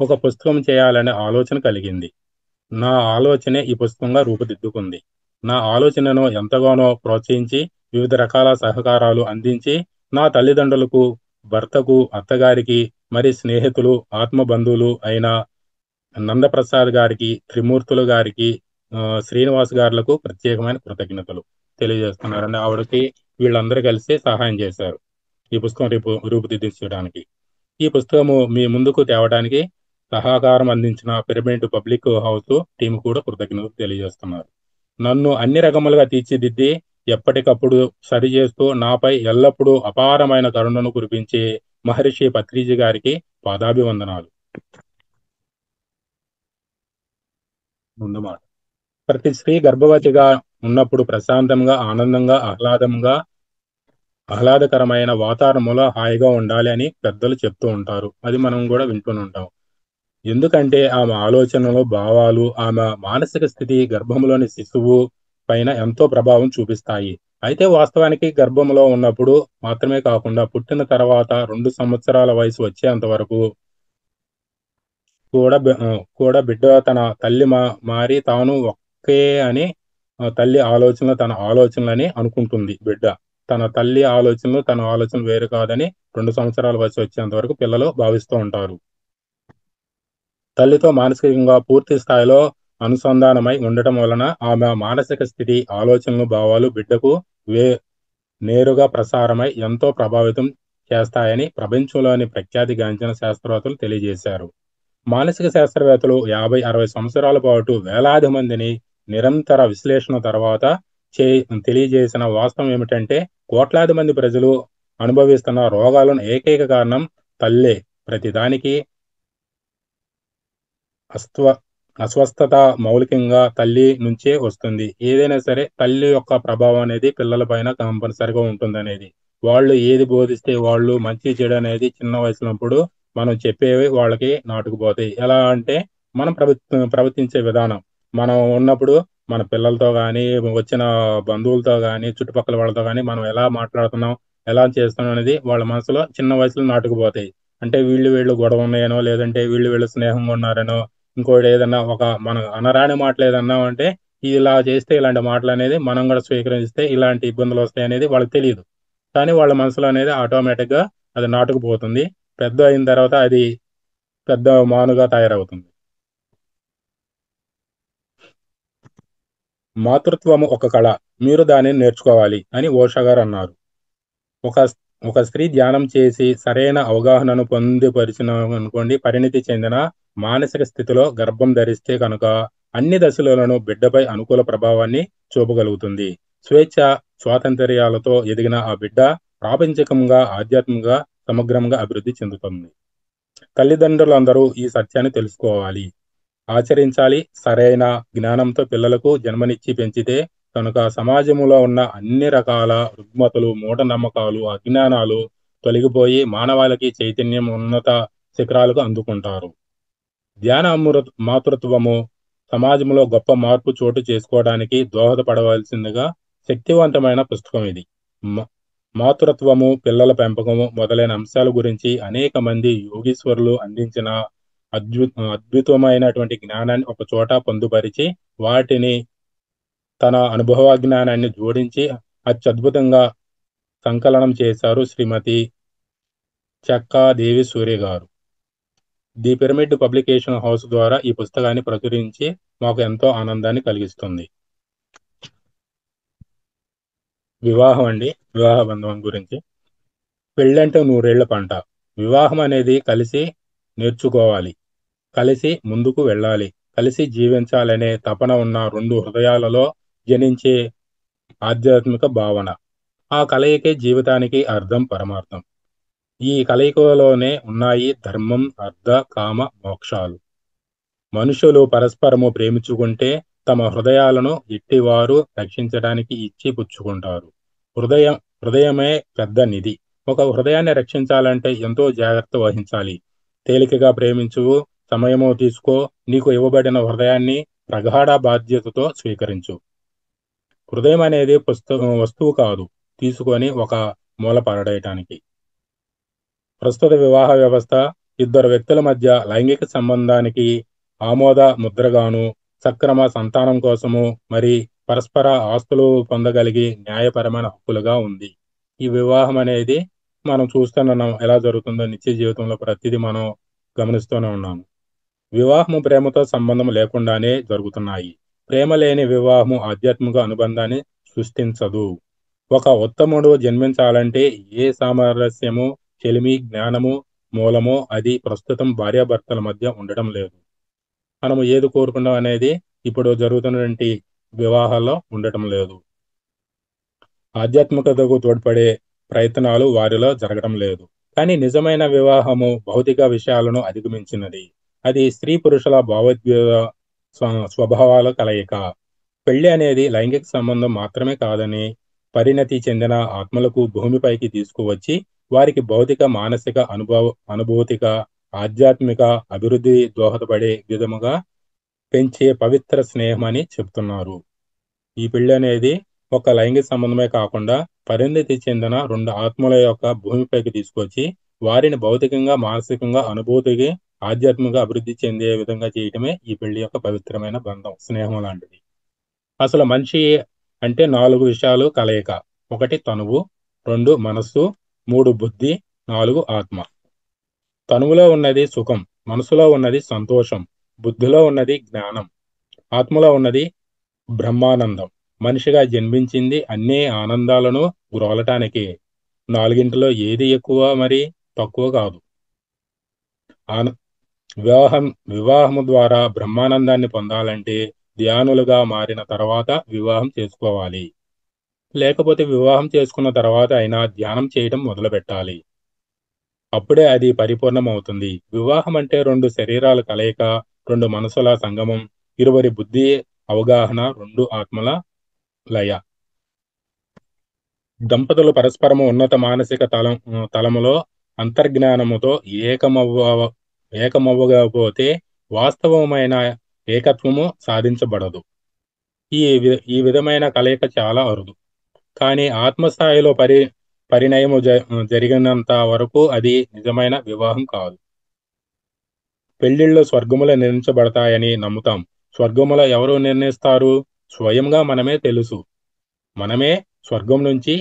Speaker 2: ఒక పుస్తకం చేయాలనే ఆలోచన కలిగింది. నా ఆలోచనే ఈ పుస్తకంగా రూపుదిద్దుకుంది. నా ఆలోచనను ఎంతగానో ప్రోత్సహించి, వివిధ రకాల సహకారాలు అందించి, నా తల్లిదండ్రులకు, భర్తకు, అత్తగారికి, మరి స్నేహితులు, ఆత్మబంధువులు అయిన నందప్రసాద్ గారికి, త్రిమూర్తులు గారికి, శ్రీనివాస్ గార్లకు ప్రత్యేకమైన కృతజ్ఞతలు తెలియజేస్తున్నారండి. ఆవిడకి వీళ్ళందరూ కలిసి సహాయం చేశారు ఈ పుస్తకం రూపుదిద్దించడానికి. ఈ పుస్తకము మీ ముందుకు తేవడానికి సహకారం అందించిన పిరమిడ్ పబ్లిక్ హౌస్ టీం కూడా కృతజ్ఞతలు తెలియజేస్తున్నారు. నన్ను అన్ని రకములుగా తీర్చిదిద్ది ఎప్పటికప్పుడు సరిచేస్తూ నాపై ఎల్లప్పుడూ అపారమైన కరుణను కురిపించే మహర్షి పత్రిజీ గారికి పాదాభివందనాలు. ముందు మాట. ప్రతి స్త్రీ గర్భవతిగా ఉన్నప్పుడు ప్రశాంతంగా, ఆనందంగా, ఆహ్లాదకరమైన వాతావరణంలో హాయిగా ఉండాలి అని పెద్దలు చెప్తూ ఉంటారు. అది మనం కూడా వింటూనే ఉంటాం. ఎందుకంటే ఆమె ఆలోచనలు, భావాలు, ఆమె మానసిక స్థితి గర్భంలోని శిశువు పైన ఎంతో ప్రభావం చూపిస్తాయి. అయితే వాస్తవానికి గర్భంలో ఉన్నప్పుడు మాత్రమే కాకుండా పుట్టిన తర్వాత 2 సంవత్సరాల వయసు వచ్చేంత వరకు కూడా బిడ్డ తన తల్లి మారి తాను ఒకే అని తల్లి ఆలోచనలు తన ఆలోచనలని అనుకుంటుంది బిడ్డ. తన తల్లి ఆలోచనలు, తన ఆలోచనలు వేరు కాదని 2 సంవత్సరాల వయసు వచ్చేంత వరకు పిల్లలు భావిస్తూ ఉంటారు. తల్లితో మానసికంగా పూర్తి స్థాయిలో అనుసంధానమై ఉండటం వలన ఆమె మానసిక స్థితి, ఆలోచనలు, భావాలు బిడ్డకు వే నేరుగా ప్రసారమై ఎంతో ప్రభావితం చేస్తాయని ప్రపంచంలోని ప్రఖ్యాతిగాంచిన శాస్త్రవేత్తలు తెలియజేశారు. మానసిక శాస్త్రవేత్తలు 50, 60 సంవత్సరాల పాటు వేలాది మందిని నిరంతర విశ్లేషణ తర్వాత చే తెలియజేసిన వాస్తవం ఏమిటంటే, కోట్లాది మంది ప్రజలు అనుభవిస్తున్న రోగాలను ఏకైక కారణం తల్లే. ప్రతిదానికి అస్త్వ అస్వస్థత మౌలికంగా తల్లి నుంచే వస్తుంది. ఏదైనా సరే తల్లి యొక్క ప్రభావం అనేది పిల్లల పైన కంపల్సరిగా ఉంటుందనేది. వాళ్ళు ఏది బోధిస్తే వాళ్ళు మంచి, చెడు అనేది చిన్న వయసున్నప్పుడు మనం చెప్పేవి వాళ్ళకి నాటుకుపోతాయి. ఎలా అంటే మనం ప్రవర్తించే విధానం. మనం ఉన్నప్పుడు మన పిల్లలతో గానీ, వచ్చిన బంధువులతో గానీ, చుట్టుపక్కల వాళ్ళతో గానీ మనం ఎలా మాట్లాడుతున్నాం, ఎలా చేస్తున్నాం అనేది వాళ్ళ మనసులో చిన్న వయసులో నాటుకుపోతాయి. అంటే వీళ్ళు గొడవ ఉన్నాయనో, లేదంటే వీళ్ళు స్నేహంగా ఉన్నారనో, ఇంకోటి ఏదన్నా మనం అనరాని మాటలు ఏదన్నా అన్నామంటే, ఇలా చేస్తే ఇలాంటి మాటలనేది మనం కూడా స్వీకరిస్తే ఇలాంటి ఇబ్బందులు వస్తాయనేది వాళ్ళకి తెలీదు. కానీ వాళ్ళ మనసులో అనేది ఆటోమేటిక్‌గా అది నాటుకుపోతుంది. పెద్ద అయిన తర్వాత అది పెద్ద మానుగా తయారవుతుంది. మాతృత్వము ఒక కళ. మీరు దానిని నేర్చుకోవాలి అని ఓషా గారన్నారు. ఒక ఒక స్త్రీ ధ్యానం చేసి సరైన అవగాహనను పొందుపరిచిననుకోండి, పరిణితి చెందిన మానసిక స్థితిలో గర్భం ధరిస్తే కనుక అన్ని దశలలోనూ బిడ్డపై అనుకూల ప్రభావాన్ని చూపగలుగుతుంది. స్వేచ్ఛ, స్వాతంత్ర్యాలతో ఎదిగిన ఆ బిడ్డ ప్రాపంచికంగా, ఆధ్యాత్మికంగా సమగ్రంగా అభివృద్ధి చెందుతుంది. తల్లిదండ్రులందరూ ఈ సత్యాన్ని తెలుసుకోవాలి. ఆచరించాలి. సరైన జ్ఞానంతో పిల్లలకు జన్మనిచ్చి పెంచితే కనుక సమాజంలో ఉన్న అన్ని రకాల రుగ్మతలు, మూఢనమ్మకాలు, అజ్ఞానాలు తొలగిపోయి మానవాళికి చైతన్యం ఉన్నత శిఖరాలకు అందుకుంటారు. ధ్యాన మాతృత్వము సమాజంలో గొప్ప మార్పు చోటు చేసుకోవడానికి దోహదపడవలసిందిగా శక్తివంతమైన పుస్తకం ఇది. మ- మాతృత్వము, పిల్లల పెంపకము మొదలైన అంశాల గురించి అనేక మంది యోగీశ్వరులు అందించిన అద్భుతమైనటువంటి జ్ఞానాన్ని ఒక చోట పొందుపరిచి వాటిని తన అనుభవ జ్ఞానాన్ని జోడించి అత్యద్భుతంగా సంకలనం చేశారు శ్రీమతి చెక్కా దేవి సూర్య గారు. ది పిరమిడ్ పబ్లికేషన్ హౌస్ ద్వారా ఈ పుస్తకాన్ని ప్రచురించి మాకు ఎంతో ఆనందాన్ని కలిగిస్తుంది. వివాహం అండి. వివాహ బంధం గురించి. పెళ్ళంటే నూరేళ్ల పంట. వివాహం అనేది కలిసి నేర్చుకోవాలి, కలిసి ముందుకు వెళ్ళాలి, కలిసి జీవించాలనే తపన ఉన్న రెండు హృదయాలలో జనించే ఆధ్యాత్మిక భావన. ఆ కలయికే జీవితానికి అర్థం, పరమార్థం. ఈ కలయికలోనే ఉన్నాయి ధర్మం, అర్థ, కామ, మోక్షాలు. మనుషులు పరస్పరము ప్రేమించుకుంటే తమ హృదయాలను ఎట్టివారు రక్షించడానికి ఇచ్చి పుచ్చుకుంటారు. హృదయం హృదయమే పెద్ద నిధి. ఒక హృదయాన్ని రక్షించాలంటే ఎంతో జాగ్రత్త వహించాలి. తేలికగా ప్రేమించు, సమయము తీసుకో, నీకు ఇవ్వబడిన హృదయాన్ని ప్రగాఢ బాధ్యతతో స్వీకరించు. హృదయం అనేది వస్తువు కాదు, తీసుకొని ఒక మూల పడేయటానికి. ప్రస్తుత వివాహ వ్యవస్థ ఇద్దరు వ్యక్తుల మధ్య లైంగిక సంబంధానికి ఆమోద ముద్రగాను, సక్రమ సంతానం కోసము, మరి పరస్పర ఆస్తులు పొందగలిగి న్యాయపరమైన హక్కులుగా ఉంది. ఈ వివాహం అనేది మనం చూస్తున్నాం ఎలా జరుగుతుందో నిత్య జీవితంలో ప్రతిదీ మనం గమనిస్తూనే ఉన్నాము. వివాహము ప్రేమతో సంబంధం లేకుండానే జరుగుతున్నాయి. ప్రేమ లేని వివాహము ఆధ్యాత్మిక అనుబంధాన్ని సృష్టించదు. ఒక ఉత్తముడు జన్మించాలంటే ఏ సామరస్యము, చెలిమి, జ్ఞానము మూలమో అది ప్రస్తుతం భార్యాభర్తల మధ్య ఉండటం లేదు. మనము ఏది కోరుకున్నాం అనేది ఇప్పుడు జరుగుతున్నటువంటి వివాహాల్లో ఉండటం లేదు. ఆధ్యాత్మికతకు తోడ్పడే ప్రయత్నాలు వారిలో జరగడం లేదు. కానీ నిజమైన వివాహము భౌతిక విషయాలను అధిగమించినది. అది స్త్రీ పురుషుల భావోద్వేగ స్వభావాల కలయిక. పెళ్లి అనేది లైంగిక సంబంధం మాత్రమే కాదని, పరిణతి చెందిన ఆత్మలకు భూమిపైకి తీసుకువచ్చి వారికి భౌతిక, మానసిక అనుభూతిక ఆధ్యాత్మిక అభివృద్ధి దోహదపడే విధముగా పెంచే పవిత్ర స్నేహం అని చెప్తున్నారు. ఈ పెళ్లి అనేది ఒక లైంగిక సంబంధమే కాకుండా పరిణితి చెందిన రెండు ఆత్మల యొక్క భూమిపైకి తీసుకొచ్చి వారిని భౌతికంగా, మానసికంగా, అనుభూతికి, ఆధ్యాత్మిక అభివృద్ధి చెందే విధంగా చేయటమే ఈ పెళ్లి యొక్క పవిత్రమైన బంధం, స్నేహం లాంటిది. అసలు మనిషి అంటే 4 విషయాలు కలయిక. 1 తనువు, 2 మనస్సు, 3 బుద్ధి, 4 ఆత్మ. తనువులో ఉన్నది సుఖం, మనసులో ఉన్నది సంతోషం, బుద్ధిలో ఉన్నది జ్ఞానం, ఆత్మలో ఉన్నది బ్రహ్మానందం. మనిషిగా జన్మించింది అన్ని ఆనందాలను గ్రోలటానికి. నాలుగింటిలో ఏది ఎక్కువ మరి తక్కువ కాదు. ఆన వివాహం వివాహము ద్వారా బ్రహ్మానందాన్ని పొందాలంటే ధ్యానులుగా మారిన తర్వాత వివాహం చేసుకోవాలి. లేకపోతే వివాహం చేసుకున్న తర్వాత అయినా ధ్యానం చేయడం మొదలుపెట్టాలి. అప్పుడే అది పరిపూర్ణమవుతుంది. వివాహం అంటే 2 శరీరాల కలయిక, 2 మనసుల సంగమం, ఇరువురి బుద్ధి అవగాహన, 2 ఆత్మల లయ. దంపతులు పరస్పరము ఉన్నత మానసిక తలములో అంతర్జ్ఞానముతో ఏకమవ్వకపోతే వాస్తవమైన ఏకత్వము సాధించబడదు. ఈ విధమైన కలయిక చాలా అరుదు. కానీ ఆత్మస్థాయిలో పరిణయము జరిగినంత వరకు అది నిజమైన వివాహం కాదు. పెళ్లిళ్ళు స్వర్గములో నిర్మించబడతాయని నమ్ముతాం. స్వర్గములో ఎవరు నిర్ణయిస్తారు? స్వయంగా మనమే తెలుసు. మనమే స్వర్గం నుంచి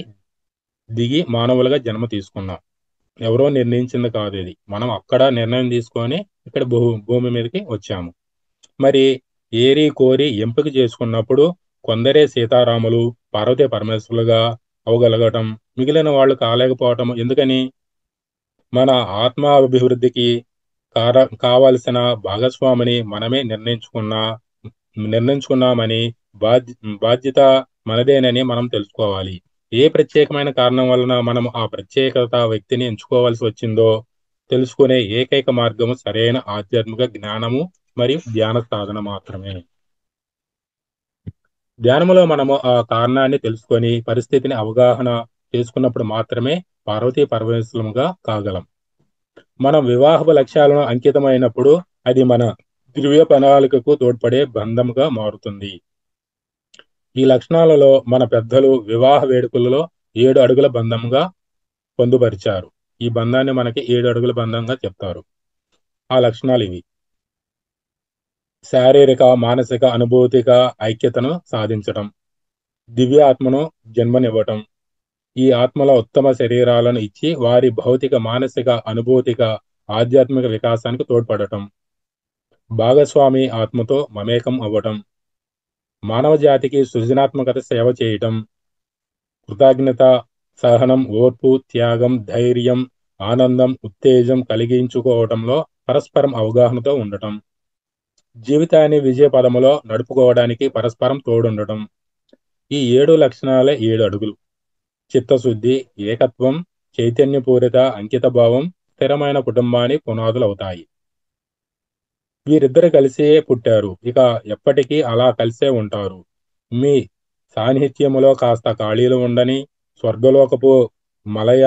Speaker 2: దిగి మానవులుగా జన్మ తీసుకున్నాం. ఎవరో నిర్ణయించింది కాదు ఇది. మనం అక్కడ నిర్ణయం తీసుకొని ఇక్కడ భూమి మీదకి వచ్చాము. మరి ఏరి కోరి ఎంపిక చేసుకున్నప్పుడు కొందరే సీతారాములు, పార్వతీ పరమేశ్వరులుగా అవగలగటం, మిగిలిన వాళ్ళు కాలేకపోవటం ఎందుకని? మన ఆత్మాభివృద్ధికి కావలసిన భాగస్వామిని మనమే నిర్ణయించుకున్నామని బాధ్య బాధ్యత మనదేనని మనం తెలుసుకోవాలి. ఏ ప్రత్యేకమైన కారణం వలన మనం ఆ ప్రత్యేకత వ్యక్తిని ఎంచుకోవాల్సి వచ్చిందో తెలుసుకునే ఏకైక మార్గము సరైన ఆధ్యాత్మిక జ్ఞానము మరియు ధ్యాన సాధన మాత్రమే. ధ్యానములో మనము ఆ కారణాన్ని తెలుసుకొని పరిస్థితిని అవగాహన చేసుకున్నప్పుడు మాత్రమే పార్వతీ పరమేశ్వరముగా కాగలం. మనం వివాహపు లక్ష్యాలను అంకితమైనప్పుడు అది మన దివ్య ప్రణాళికకు తోడ్పడే బంధముగా మారుతుంది. ఈ లక్షణాలలో మన పెద్దలు వివాహ వేడుకలలో 7 అడుగుల బంధంగా పొందుపరిచారు. ఈ బంధాన్ని మనకి 7 అడుగుల బంధంగా చెప్తారు. ఆ లక్షణాలు ఇవి: శారీరక, మానసిక, అనుభూతిక ఐక్యతను సాధించటం, దివ్య ఆత్మను జన్మనివ్వటం, ఈ ఆత్మల ఉత్తమ శరీరాలను ఇచ్చి వారి భౌతిక, మానసిక, అనుభూతిక, ఆధ్యాత్మిక వికాసానికి తోడ్పడటం, భాగస్వామి ఆత్మతో మమేకం అవ్వటం, మానవ జాతికి సృజనాత్మకత సేవ చేయటం, కృతజ్ఞత, సహనం, ఓర్పు, త్యాగం, ధైర్యం, ఆనందం, ఉత్తేజం కలిగించుకోవటంలో పరస్పరం అవగాహనతో ఉండటం, జీవితాన్ని విజయ పదములో నడుపుకోవడానికి పరస్పరం తోడుండటం. ఈ 7 లక్షణాలే 7 అడుగులు. చిత్తశుద్ధి, ఏకత్వం, చైతన్యపూరిత అంకితభావం స్థిరమైన కుటుంబాన్ని పునాదులవుతాయి. వీరిద్దరు కలిసే పుట్టారు, ఇక ఎప్పటికీ అలా కలిసే ఉంటారు. మీ సాన్నిహిత్యములో కాస్త ఖాళీలు ఉండని స్వర్గలోకపు మలయ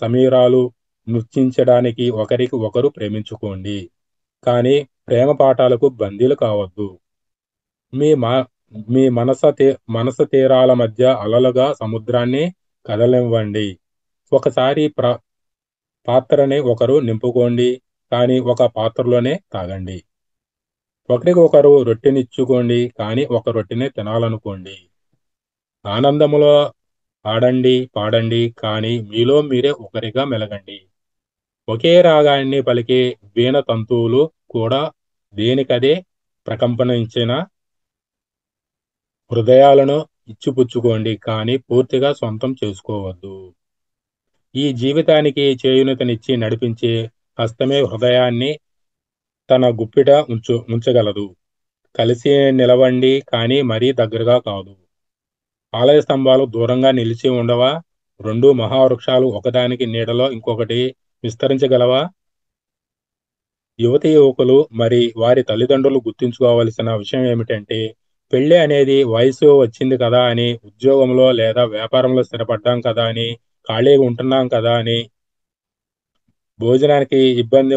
Speaker 2: సమీరాలు నృత్యించడానికి ఒకరికి ఒకరు ప్రేమించుకోండి. కానీ ప్రేమ పాఠాలకు బందీలు కావద్దు. మీ మా మీ మనస తీరాల మధ్య అలలుగా సముద్రాన్ని కదలివ్వండి. ఒకసారి పాత్రని ఒకరు నింపుకోండి, కానీ ఒక పాత్రలోనే తాగండి. ఒకరికి ఒకరు రొట్టెనిచ్చుకోండి, కానీ ఒక రొట్టెనే తినాలనుకోండి. ఆనందములో ఆడండి, పాడండి, కానీ మీలో మీరే ఒకరిగా మెలగండి. ఒకే రాగాన్ని పలికే వీణ తంతువులు కూడా దేనికదే ప్రకంపనించిన హృదయాలను ఇచ్చిపుచ్చుకోండి, కానీ పూర్తిగా సొంతం చేసుకోవద్దు. ఈ జీవితానికి చేయూతనిచ్చి నడిపించే హస్తమే హృదయాన్ని తన గుప్పిట ఉంచగలదు. కలిసి నిలవండి, కానీ మరీ దగ్గరగా కాదు. ఆలయ స్తంభాలు దూరంగా నిలిచి ఉండవా? 2 మహావృక్షాలు ఒకదానికి నీడలో ఇంకొకటి విస్తరించగలవా? యువతీ యువకులు మరి వారి తల్లిదండ్రులు గుర్తుంచుకోవలసిన విషయం ఏమిటంటే, పెళ్లి అనేది వయసు వచ్చింది కదా అని, ఉద్యోగంలో లేదా వ్యాపారంలో స్థిరపడ్డాం కదా అని, ఖాళీగా ఉంటున్నాం కదా అని భోజనానికి ఇబ్బంది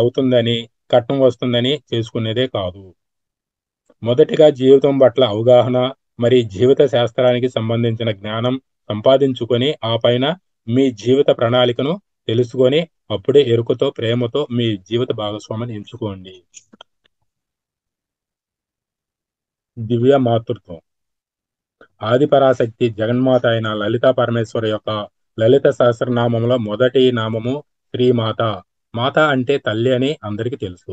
Speaker 2: అవుతుందని, కట్నం వస్తుందని చేసుకునేదే కాదు. మొదటిగా జీవితం పట్ల అవగాహన, మరి జీవిత శాస్త్రానికి సంబంధించిన జ్ఞానం సంపాదించుకొని, ఆ పైన మీ జీవిత ప్రణాళికను తెలుసుకొని, అప్పుడే ఎరుకతో, ప్రేమతో మీ జీవిత భాగస్వామిని ఎంచుకోండి. దివ్య మాతృత్వం. ఆదిపరాశక్తి జగన్మాత అయిన లలితా పరమేశ్వరి యొక్క లలిత సహస్రనామంలో మొదటి నామము శ్రీమాత. మాత అంటే తల్లి అని అందరికీ తెలుసు.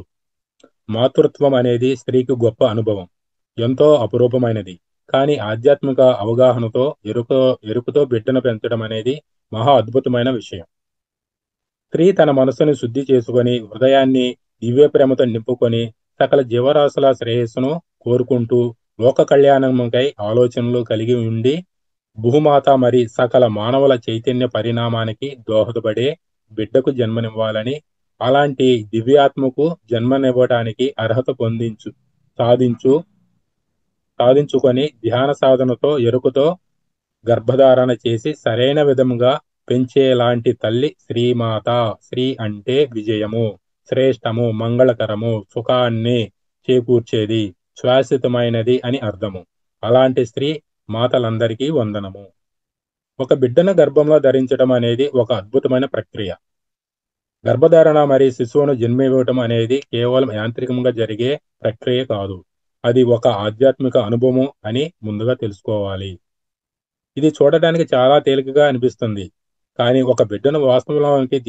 Speaker 2: మాతృత్వం అనేది స్త్రీకి గొప్ప అనుభవం. ఎంతో అపురూపమైనది. కానీ ఆధ్యాత్మిక అవగాహనతో ఎరుకుతో బిడ్డను పెంచడం అనేది మహా అద్భుతమైన విషయం. స్త్రీ తన మనసుని శుద్ధి చేసుకొని, హృదయాన్ని దివ్య ప్రేమతో నింపుకొని, సకల జీవరాశుల శ్రేయస్సును కోరుకుంటూ, లోక కళ్యాణముకై ఆలోచనలు కలిగి ఉండి, భూమాత మరి సకల మానవుల చైతన్య పరిణామానికి దోహదపడే బిడ్డకు జన్మనివ్వాలని, అలాంటి దివ్యాత్మకు జన్మనివ్వడానికి అర్హత సాధించు సాధించుకొని ధ్యాన సాధనతో ఎరుకతో గర్భధారణ చేసి సరైన విధముగా పెంచేలాంటి తల్లి శ్రీమాత. శ్రీ అంటే విజయము, శ్రేష్టము, మంగళకరము, సుఖాన్ని చేకూర్చేది, శాశ్వతమైనది అని అర్థము. అలాంటి స్త్రీ మాతలందరికీ వందనము. ఒక బిడ్డను గర్భంలో ధరించడం అనేది ఒక అద్భుతమైన ప్రక్రియ. గర్భధారణ మరియు శిశువును జన్మివ్వటం అనేది కేవలం యాంత్రికంగా జరిగే ప్రక్రియ కాదు. అది ఒక ఆధ్యాత్మిక అనుభవం అని ముందుగా తెలుసుకోవాలి. ఇది చూడడానికి చాలా తేలికగా అనిపిస్తుంది. కానీ ఒక బిడ్డను వాస్తవంలోకి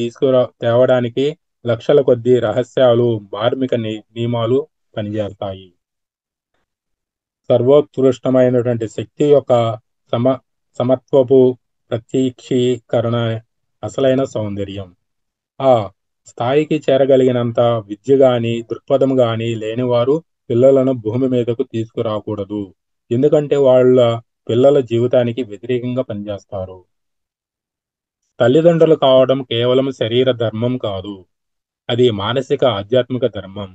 Speaker 2: తేవడానికి లక్షల కొద్దీ రహస్యాలు, మార్మిక నియమాలు పనిచేస్తాయి. సర్వోత్కృష్టమైనటువంటి శక్తి యొక్క సమ సమత్వపు ప్రత్యక్షీకరణ అసలైన సౌందర్యం. ఆ స్థాయికి చేరగలిగినంత విద్య గాని, దృక్పథం గాని లేనివారు పిల్లలను భూమి మీదకు తీసుకురాకూడదు. ఎందుకంటే వాళ్ళ పిల్లల జీవితానికి వ్యతిరేకంగా పనిచేస్తారు. తల్లిదండ్రులు కావడం కేవలం శరీర ధర్మం కాదు. అది మానసిక, ఆధ్యాత్మిక ధర్మం.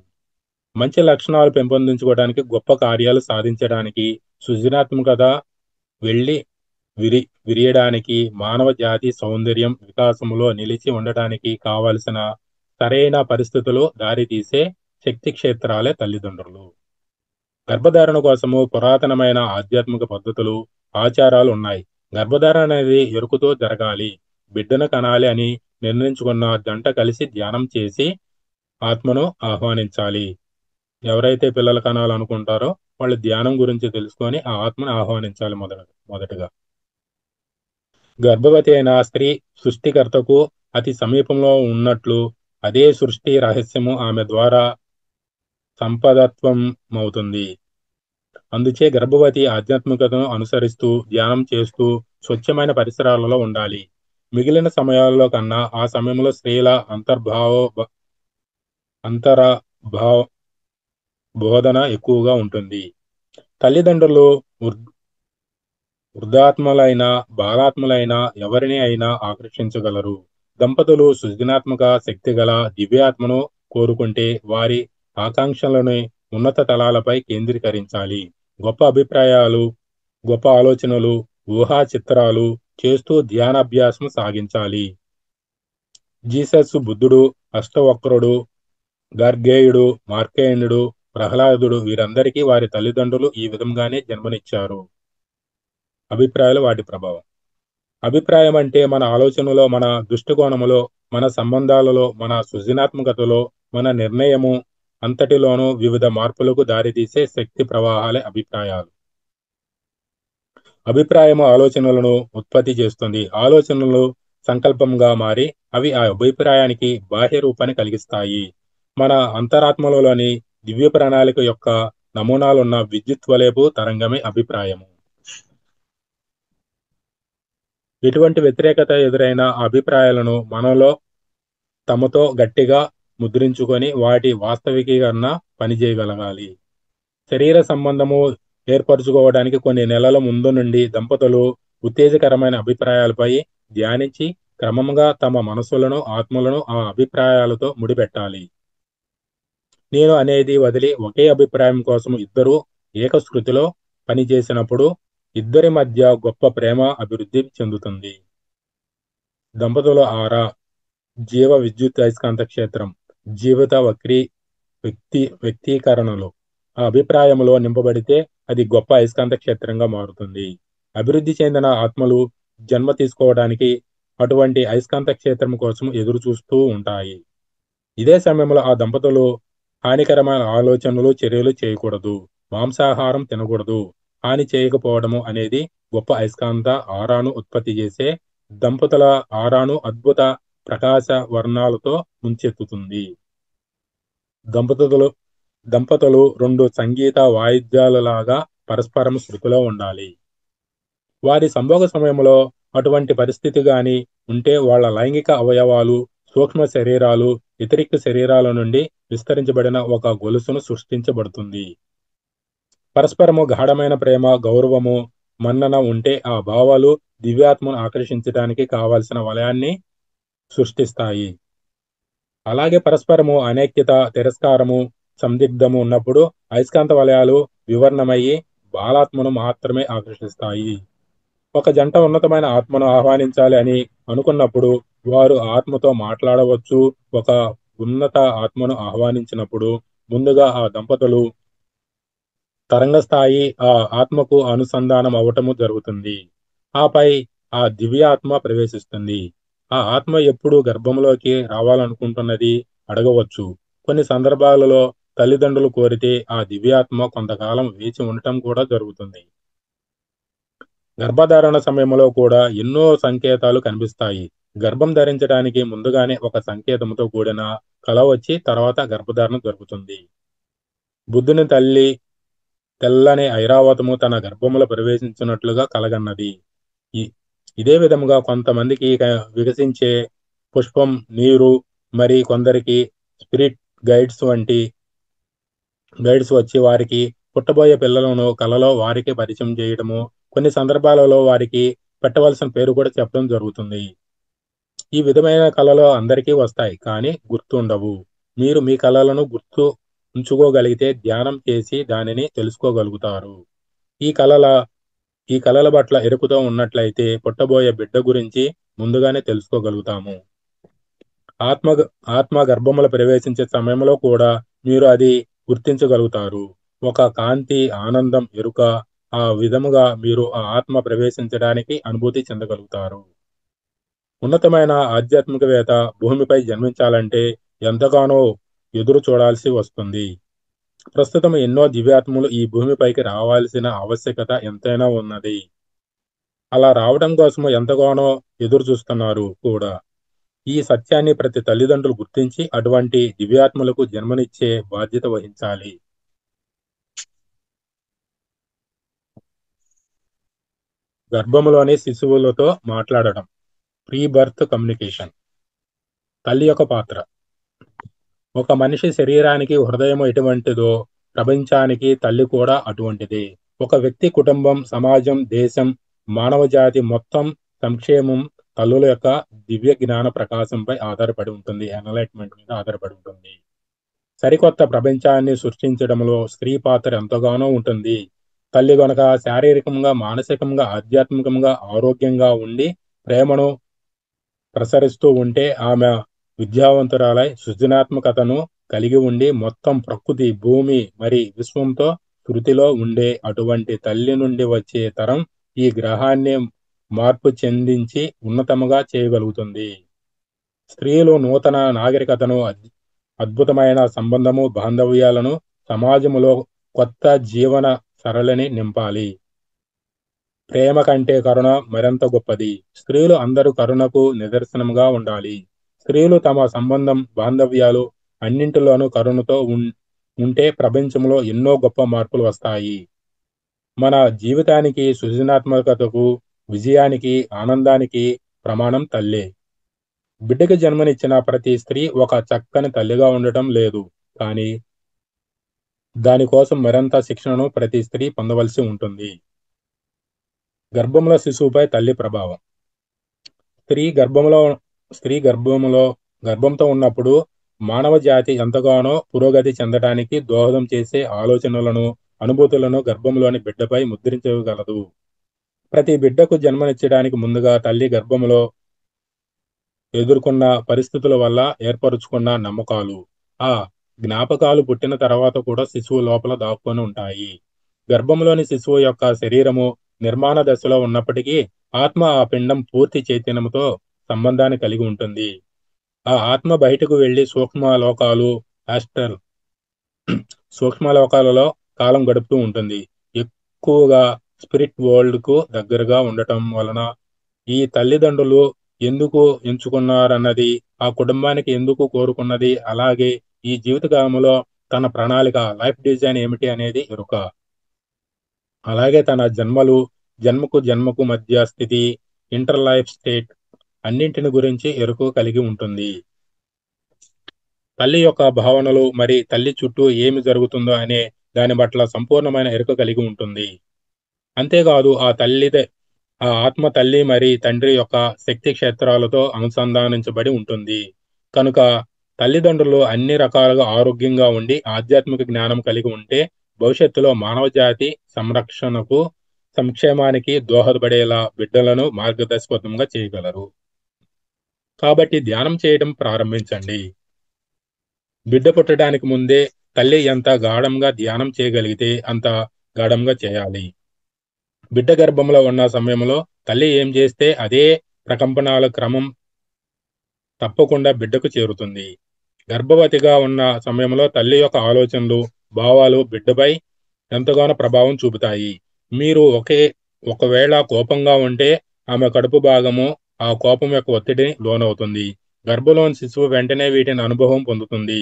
Speaker 2: మంచి లక్షణాలు పెంపొందించుకోవడానికి, గొప్ప కార్యాలు సాధించడానికి, సృజనాత్మకత వెళ్ళి విరియడానికి, మానవ జాతి సౌందర్యం వికాసములో నిలిచి ఉండటానికి కావలసిన సరైన పరిస్థితులు దారితీసే శక్తి క్షేత్రాలే తల్లిదండ్రులు. గర్భధారణ కోసము పురాతనమైన ఆధ్యాత్మిక పద్ధతులు, ఆచారాలు ఉన్నాయి. గర్భధారణ అనేది ఎరుకుతో జరగాలి. బిడ్డను కనాలి అని నిర్ణయించుకున్న జంట కలిసి ధ్యానం చేసి ఆత్మను ఆహ్వానించాలి. ఎవరైతే పిల్లలు కనాలనుకుంటారో వాళ్ళు ధ్యానం గురించి తెలుసుకొని ఆ ఆత్మను ఆహ్వానించాలి మొదటగా. గర్భవతి అయిన స్త్రీ సృష్టికర్తకు అతి సమీపంలో ఉన్నట్లు, అదే సృష్టి రహస్యము ఆమె ద్వారా సంపదత్వం అవుతుంది. అందుచే గర్భవతి ఆధ్యాత్మికతను అనుసరిస్తూ, ధ్యానం చేస్తూ, స్వచ్ఛమైన పరిసరాలలో ఉండాలి. మిగిలిన సమయాల్లో కన్నా ఆ సమయంలో స్త్రీల అంతర బోధన ఎక్కువగా ఉంటుంది. తల్లిదండ్రులు వృద్ధాత్మలైన, బాలాత్మలైన ఎవరిని అయినా ఆకర్షించగలరు. దంపతులు సృజనాత్మక శక్తిగల దివ్యాత్మను కోరుకుంటే వారి ఆకాంక్షలను ఉన్నత తలాలపై కేంద్రీకరించాలి. గొప్ప అభిప్రాయాలు, గొప్ప ఆలోచనలు, ఊహా చిత్రాలు చేస్తూ ధ్యానాభ్యాసం సాగించాలి. జీసస్, బుద్ధుడు, అష్టవక్రుడు, గర్గేయుడు, మార్కండేయుడు, ప్రహ్లాదుడు వీరందరికీ వారి తల్లిదండ్రులు ఈ విధంగానే జన్మనిచ్చారు. అభిప్రాయాలు, వాటి ప్రభావం. అభిప్రాయం అంటే మన ఆలోచనలో, మన దృష్టికోణములో, మన సంబంధాలలో, మన సృజనాత్మకతలో, మన నిర్ణయము అంతటిలోనూ వివిధ మార్పులకు దారితీసే శక్తి ప్రవాహాలే అభిప్రాయాలు. అభిప్రాయము ఆలోచనలను ఉత్పత్తి చేస్తుంది. ఆలోచనలు సంకల్పంగా మారి అవి ఆ అభిప్రాయానికి బాహ్య రూపాన్ని కలిగిస్తాయి. మన అంతరాత్మలోని దివ్య ప్రణాళిక యొక్క నమూనాలున్న విద్యుత్ వలెపు తరంగమే అభిప్రాయము. ఎటువంటి వ్యతిరేకత ఎదురైన అభిప్రాయాలను మనలో తమతో గట్టిగా ముద్రించుకొని వాటి వాస్తవికీకరణ పనిచేయగలగాలి. శరీర సంబంధము ఏర్పరచుకోవడానికి కొన్ని నెలల ముందు నుండి దంపతులు ఉత్తేజకరమైన అభిప్రాయాలపై ధ్యానించి క్రమంగా తమ మనసులను, ఆత్మలను ఆ అభిప్రాయాలతో ముడిపెట్టాలి. నేను అనేది వదిలి ఒకే అభిప్రాయం కోసం ఇద్దరూ ఏకశృతిలో పనిచేసినప్పుడు ఇద్దరి మధ్య గొప్ప ప్రేమ అభివృద్ధి చెందుతుంది. దంపతుల ఆరా. జీవ విద్యుత్ అయస్కాంత క్షేత్రం, జీవిత వ్యక్తీకరణలు ఆ అభిప్రాయంలో నింపబడితే అది గొప్ప అయస్కాంత క్షేత్రంగా మారుతుంది. అభివృద్ధి చెందిన ఆత్మలు జన్మ తీసుకోవడానికి అటువంటి అయస్కాంత క్షేత్రం కోసం ఎదురు చూస్తూ ఉంటాయి. ఇదే సమయంలో ఆ దంపతులు హానికరమైన ఆలోచనలు, చర్యలు చేయకూడదు. మాంసాహారం తినకూడదు. హాని చేయకపోవడము అనేది గొప్ప అయస్కాంత ఆరాను ఉత్పత్తి చేసే దంపతుల ఆరాను అద్భుత ప్రకాశ వర్ణాలతో ముంచెత్తుతుంది. దంపతులు దంపతులు రెండు సంగీత వాయిద్యాలలాగా పరస్పరం శృతిలో ఉండాలి. వారి సంభోగ సమయంలో అటువంటి పరిస్థితి గాని ఉంటే వాళ్ళ లైంగిక అవయవాలు, సూక్ష్మ శరీరాలు ఇతరిక శరీరాల నుండి విస్తరించబడిన ఒక గొలుసును సృష్టించబడుతుంది. పరస్పరము గాఢమైన ప్రేమ, గౌరవము, మన్నన ఉంటే ఆ భావాలు దివ్యాత్మను ఆకర్షించడానికి కావలసిన వలయాన్ని సృష్టిస్తాయి. అలాగే పరస్పరము అనైక్యత, తిరస్కారము, సందిగ్ధము ఉన్నప్పుడు అయస్కాంత వలయాలు వివర్ణమయ్యి బాలాత్మను మాత్రమే ఆకర్షిస్తాయి. ఒక జంట ఉన్నతమైన ఆత్మను ఆహ్వానించాలి అని అనుకున్నప్పుడు వారు ఆత్మతో మాట్లాడవచ్చు. ఒక ఉన్నత ఆత్మను ఆహ్వానించినప్పుడు ముందుగా ఆ దంపతులు తరంగ స్థాయి ఆ ఆత్మకు అనుసంధానం అవటము జరుగుతుంది. ఆపై ఆ దివ్యాత్మ ప్రవేశిస్తుంది. ఆ ఆత్మ ఎప్పుడు గర్భంలోకి రావాలనుకుంటున్నది అడగవచ్చు. కొన్ని సందర్భాలలో తల్లిదండ్రులు కోరితే ఆ దివ్యాత్మ కొంతకాలం వేచి ఉండటం కూడా జరుగుతుంది. గర్భధారణ సమయంలో కూడా ఎన్నో సంకేతాలు కనిపిస్తాయి. గర్భం ధరించడానికి ముందుగానే ఒక సంకేతంతో కూడిన కల వచ్చి తర్వాత గర్భధారణ జరుగుతుంది. బుద్ధుని తల్లి తెల్లని ఐరావతము తన గర్భములో ప్రవేశించినట్లుగా కలగన్నది. ఇ- ఇదే విధముగా కొంతమందికి వికసించే పుష్పం, నీరు, మరి కొందరికి స్పిరిట్ గైడ్స్ వచ్చి వారికి పుట్టబోయే పిల్లలను కలలో వారికి పరిచయం చేయడము, కొన్ని సందర్భాలలో వారికి పెట్టవలసిన పేరు కూడా చెప్పడం జరుగుతుంది. ఈ విధమైన కళలు అందరికీ వస్తాయి, కానీ గుర్తుండవు. మీరు మీ కళలను గుర్తు ఉంచుకోగలిగితే ధ్యానం చేసి దానిని తెలుసుకోగలుగుతారు. ఈ కళల ఈ కళల పట్ల ఎరుకుతో ఉన్నట్లయితే పుట్టబోయే బిడ్డ గురించి ముందుగానే తెలుసుకోగలుగుతాము. ఆత్మ ఆత్మ గర్భములో ప్రవేశించే సమయంలో కూడా మీరు అది గుర్తించగలుగుతారు. ఒక కాంతి, ఆనందం, ఎరుక, ఆ విధముగా మీరు ఆ ఆత్మ ప్రవేశించడానికి అనుభూతి చెందగలుగుతారు. ఉన్నతమైన ఆధ్యాత్మికవేత్త భూమిపై జన్మించాలంటే ఎంతగానో ఎదురు చూడాల్సి వస్తుంది. ప్రస్తుతం ఎన్నో దివ్యాత్మలు ఈ భూమిపైకి రావాల్సిన ఆవశ్యకత ఎంతైనా ఉన్నది. అలా రావడం కోసం ఎంతగానో ఎదురు చూస్తున్నారు కూడా. ఈ సత్యాన్ని ప్రతి తల్లిదండ్రులు గుర్తించి అటువంటి దివ్యాత్మలకు జన్మనిచ్చే బాధ్యత వహించాలి. గర్భములోని శిశువులతో మాట్లాడడం, ప్రీ బర్త్ కమ్యూనికేషన్. తల్లి యొక్క పాత్ర. ఒక మనిషి శరీరానికి హృదయం ఎటువంటిదో ప్రపంచానికి తల్లి కూడా అటువంటిదే. ఒక వ్యక్తి కుటుంబం, సమాజం, దేశం, మానవ జాతి మొత్తం సంక్షేమం తల్లుల యొక్క దివ్య జ్ఞాన ప్రకాశంపై ఆధారపడి ఉంటుంది. ఎన్లైట్మెంట్ మీద ఆధారపడి ఉంటుంది. సరికొత్త ప్రపంచాన్ని సృష్టించడంలో స్త్రీ పాత్ర ఎంతగానో ఉంటుంది. తల్లి గనుక శారీరకంగా, మానసికంగా, ఆధ్యాత్మికంగా ఆరోగ్యంగా ఉండి ప్రేమను ప్రసరిస్తూ ఉంటే ఆమె విద్యావంతురాలై సృజనాత్మకతను కలిగి ఉండి మొత్తం ప్రకృతి, భూమి మరి విశ్వంతో శృతిలో ఉండే అటువంటి తల్లి నుండి వచ్చే తరం ఈ గ్రహాన్ని మార్పు చెందించి ఉన్నతముగా చేయగలుగుతుంది. స్త్రీలు నూతన నాగరికతను, అద్భుతమైన సంబంధము, బాంధవ్యాలను, సమాజములో కొత్త జీవన సరళిని నింపాలి. ప్రేమ కంటే కరుణ మరింత గొప్పది. స్త్రీలు అందరూ కరుణకు నిదర్శనంగా ఉండాలి. స్త్రీలు తమ సంబంధం, బాంధవ్యాలు అన్నింటిలోనూ కరుణతో ఉంటే ప్రపంచంలో ఎన్నో గొప్ప మార్పులు వస్తాయి. మన జీవితానికి, సృజనాత్మకతకు, విజయానికి, ఆనందానికి ప్రమాణం తల్లే. బిడ్డకి జన్మనిచ్చిన ప్రతి స్త్రీ ఒక చక్కని తల్లిగా ఉండటం లేదు, కానీ దానికోసం మరింత శిక్షణను ప్రతి స్త్రీ పొందవలసి ఉంటుంది. గర్భంలో శిశువుపై తల్లి ప్రభావం. స్త్రీ గర్భంలో స్త్రీ గర్భంతో ఉన్నప్పుడు మానవ జాతి ఎంతగానో పురోగతి చెందడానికి దోహదం చేసే ఆలోచనలను, అనుభూతులను గర్భంలోని బిడ్డపై ముద్రించగలదు. ప్రతి బిడ్డకు జన్మనిచ్చడానికి ముందుగా తల్లి గర్భంలో ఎదుర్కొన్న పరిస్థితుల వల్ల ఏర్పరుచుకున్న నమ్మకాలు. ఆ జ్ఞాపకాలు పుట్టిన తర్వాత కూడా శిశువు లోపల దాక్కొని ఉంటాయి. గర్భంలోని శిశువు యొక్క శరీరము నిర్మాణ దశలో ఉన్నప్పటికీ ఆత్మ ఆ పిండం పూర్తి చైతన్యంతో సంబంధాన్ని కలిగి ఉంటుంది. ఆ ఆత్మ బయటకు వెళ్లి ఆస్ట్రల్ సూక్ష్మ లోకాలలో కాలం గడుపుతూ ఉంటుంది. ఎక్కువగా స్పిరిట్ వరల్డ్ కు దగ్గరగా ఉండటం వలన ఈ తల్లిదండ్రులు ఎందుకు ఎంచుకున్నారన్నది, ఆ కుటుంబానికి ఎందుకు కోరుకున్నది, అలాగే ఈ జీవితకాలంలో తన ప్రణాళిక, లైఫ్ డిజైన్ ఏమిటి అనేది ఎరుక. అలాగే తన జన్మకు జన్మకు మధ్య స్థితి, ఇంటర్ లైఫ్ స్టేట్ అన్నింటిని గురించి ఎరుక కలిగి ఉంటుంది. తల్లి యొక్క భావనలు మరి తల్లి చుట్టూ ఏమి జరుగుతుందో అనే దాని పట్ల సంపూర్ణమైన ఎరుక కలిగి ఉంటుంది. అంతేకాదు ఆ ఆత్మ తల్లి మరి తండ్రి యొక్క శక్తి క్షేత్రాలతో అనుసంధానించబడి ఉంటుంది. కనుక తల్లిదండ్రులు అన్ని రకాలుగా ఆరోగ్యంగా ఉండి ఆధ్యాత్మిక జ్ఞానం కలిగి ఉంటే భవిష్యత్తులో మానవ జాతి సంరక్షణకు సంక్షేమానికి దోహదపడేలా బిడ్డలను మార్గదర్శకత్వంగా చేయగలరు. కాబట్టి ధ్యానం చేయడం ప్రారంభించండి. బిడ్డ పుట్టడానికి ముందే తల్లి ఎంత గాఢంగా ధ్యానం చేయగలిగితే అంత గాఢంగా చేయాలి. బిడ్డ గర్భంలో ఉన్న సమయంలో తల్లి ఏం చేస్తే అదే ప్రకంపనాల క్రమం తప్పకుండా బిడ్డకు చేరుతుంది. గర్భవతిగా ఉన్న సమయంలో తల్లి యొక్క ఆలోచనలు, భావాలు బిడ్డపై ఎంతగానో ప్రభావం చూపుతాయి. మీరు ఒకవేళ కోపంగా ఉంటే ఆమె కడుపు భాగము ఆ కోపం యొక్క ఒత్తిడిని లోనవుతుంది. గర్భంలోని శిశువు వెంటనే వీటిని అనుభవం పొందుతుంది.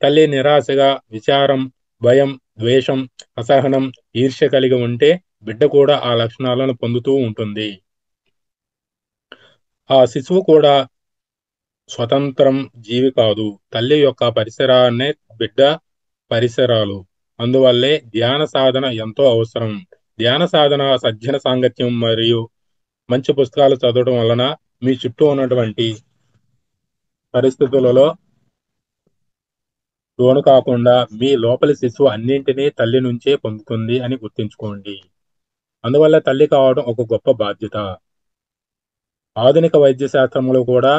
Speaker 2: తల్లి నిరాశగా, విచారం, భయం, ద్వేషం, అసహనం, ఈర్ష్య కలిగి ఉంటే బిడ్డ కూడా ఆ లక్షణాలను పొందుతూ ఉంటుంది. ఆ శిశువు కూడా స్వతంత్రం జీవి కాదు. తల్లి యొక్క పరిసరాన్నే బిడ్డ పరిసరాలు. అందువల్లే ధ్యాన సాధన ఎంతో అవసరం. ధ్యాన సాధన సజ్జన సాంగత్యం మరియు మంచి పుస్తకాలు చదవడం వలన మీ చుట్టూ ఉన్నటువంటి పరిస్థితులలో లోను కాకుండా మీ లోపలి శిశువు అన్నింటినీ తల్లి నుంచే పొందుతుంది అని గుర్తుంచుకోండి. అందువల్ల తల్లి కావడం ఒక గొప్ప బాధ్యత. ఆధునిక వైద్య శాస్త్రంలో కూడా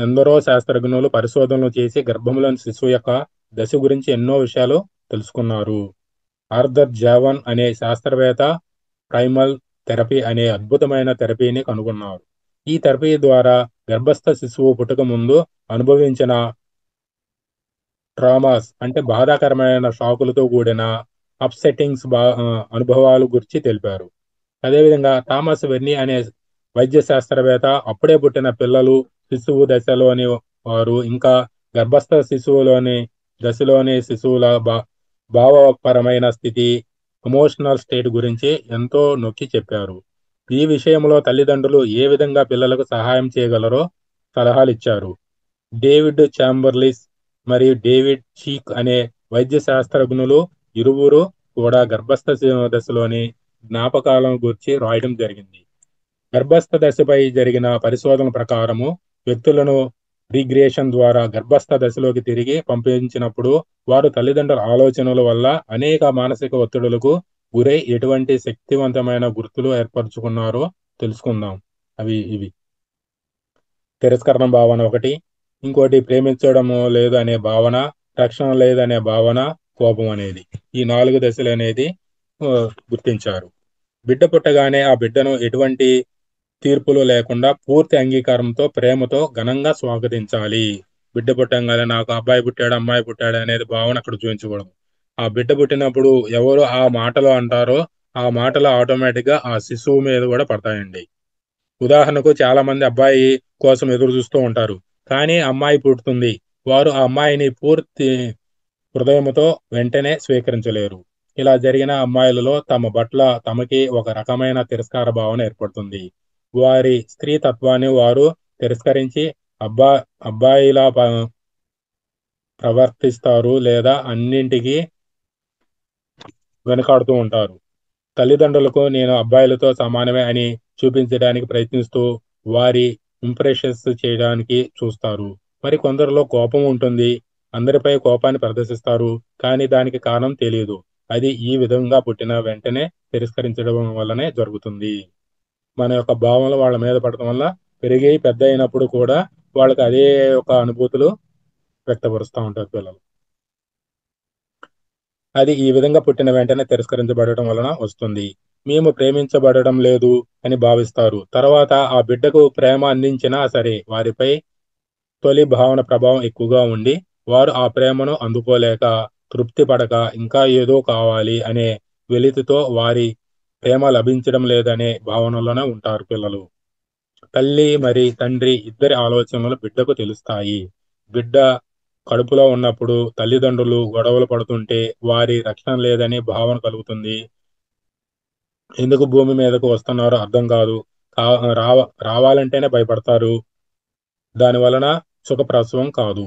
Speaker 2: ఎందరో శాస్త్రజ్ఞులు పరిశోధనలు చేసి గర్భంలోని శిశువు యొక్క దశ గురించి ఎన్నో విషయాలు తెలుసుకున్నారు. ఆర్థర్ జావన్ అనే శాస్త్రవేత్త ప్రైమల్ థెరపీ అనే అద్భుతమైన థెరపీని కనుగొన్నారు. ఈ థెరపీ ద్వారా గర్భస్థ శిశువు పుట్టక ముందు అనుభవించిన ట్రామాస్ అంటే బాధాకరమైన షాకులతో కూడిన అప్సెట్టింగ్స్ అనుభవాలు గురించి తెలిపారు. అదేవిధంగా థామస్ వెర్నీ అనే వైద్య శాస్త్రవేత్త అప్పుడే పుట్టిన పిల్లలు, శిశువు దశలోని వారు, ఇంకా గర్భస్థ దశలోని శిశువుల భావపరమైన స్థితి, ఎమోషనల్ స్టేట్ గురించి ఎంతో నొక్కి చెప్పారు. ఈ విషయంలో తల్లిదండ్రులు ఏ విధంగా పిల్లలకు సహాయం చేయగలరో సలహాలు ఇచ్చారు. డేవిడ్ చాంబర్లిస్ మరియు డేవిడ్ చీక్ అనే వైద్య శాస్త్రజ్ఞులు ఇరువురు కూడా గర్భస్థ దశలోని జ్ఞాపకాలను గురించి రాయడం జరిగింది. గర్భస్థ దశపై జరిగిన పరిశోధన ప్రకారము వ్యక్తులను రిగ్రెషన్ ద్వారా గర్భస్థ దశలోకి తిరిగి పంపించినప్పుడు వారు తల్లిదండ్రుల ఆలోచనల వల్ల అనేక మానసిక ఒత్తిడులకు గురై ఎటువంటి శక్తివంతమైన గుర్తులు ఏర్పరచుకున్నారో తెలుసుకుందాం. ఇవి తిరస్కరణ భావన ఒకటి, ఇంకోటి ప్రేమించడము లేదు అనే భావన, రక్షణ లేదనే భావన, కోపం అనేది. ఈ 4 దశలు అనేది గుర్తించారు. బిడ్డ పుట్టగానే ఆ బిడ్డను ఎటువంటి తీర్పులు లేకుండా పూర్తి అంగీకారంతో ప్రేమతో ఘనంగా స్వాగతించాలి. బిడ్డ పుట్టంగానే నాకు అబ్బాయి పుట్టాడు, అమ్మాయి పుట్టాడు అనేది భావన అక్కడ చూపించకూడదు. ఆ బిడ్డ పుట్టినప్పుడు ఎవరు ఆ మాటలు అంటారో ఆ మాటలు ఆటోమేటిక్గా ఆ శిశువు మీద కూడా పడతాయండి. ఉదాహరణకు చాలా మంది అబ్బాయి కోసం ఎదురు చూస్తూ ఉంటారు, కానీ అమ్మాయి పుడుతుంది. వారు ఆ అమ్మాయిని పూర్తి హృదయంతో వెంటనే స్వీకరించలేరు. ఇలా జరిగిన అమ్మాయిలలో తమ పట్ల తమకి ఒక రకమైన తిరస్కార భావన ఏర్పడుతుంది. వారి స్త్రీ తత్వాన్ని వారు తిరస్కరించి అబ్బాయిలా ప్రవర్తిస్తారు లేదా అన్నింటికి వెనకాడుతూ ఉంటారు. తల్లిదండ్రులకు నేను అబ్బాయిలతో సమానమే అని చూపించడానికి ప్రయత్నిస్తూ వారి ఇంప్రెషన్స్ చేయడానికి చూస్తారు. మరి కొందరిలో కోపం ఉంటుంది. అందరిపై కోపాన్ని ప్రదర్శిస్తారు, కానీ దానికి కారణం తెలియదు. అది ఈ విధంగా పుట్టిన వెంటనే తిరస్కరించడం వల్లనే జరుగుతుంది. మన యొక్క భావనలు వాళ్ళ మీద పడటం వల్ల పెరిగి పెద్ద అయినప్పుడు కూడా వాళ్ళకి అదే ఒక అనుభూతులు వ్యక్తపరుస్తూ ఉంటారు పిల్లలు. అది ఈ విధంగా పుట్టిన వెంటనే తిరస్కరించబడటం వలన వస్తుంది. మేము ప్రేమించబడడం లేదు అని భావిస్తారు. తర్వాత ఆ బిడ్డకు ప్రేమ అందించినా సరే వారిపై తొలి భావన ప్రభావం ఎక్కువగా ఉండి, వారు ఆ ప్రేమను అందుకోలేక, తృప్తి పడక, ఇంకా ఏదో కావాలి అనే వెలితితో వారి ప్రేమ లభించడం లేదనే భావనలోనే ఉంటారు పిల్లలు. తల్లి మరి తండ్రి ఇద్దరి ఆలోచనలు బిడ్డకు తెలుస్తాయి. బిడ్డ కడుపులో ఉన్నప్పుడు తల్లిదండ్రులు గొడవలు పడుతుంటే వారి రక్షణ లేదని భావన కలుగుతుంది. ఎందుకు భూమి మీదకు వస్తున్నారో అర్థం కాదు. కా రావ రావాలంటేనే భయపడతారు. దాని వలన సుఖప్రసవం కాదు.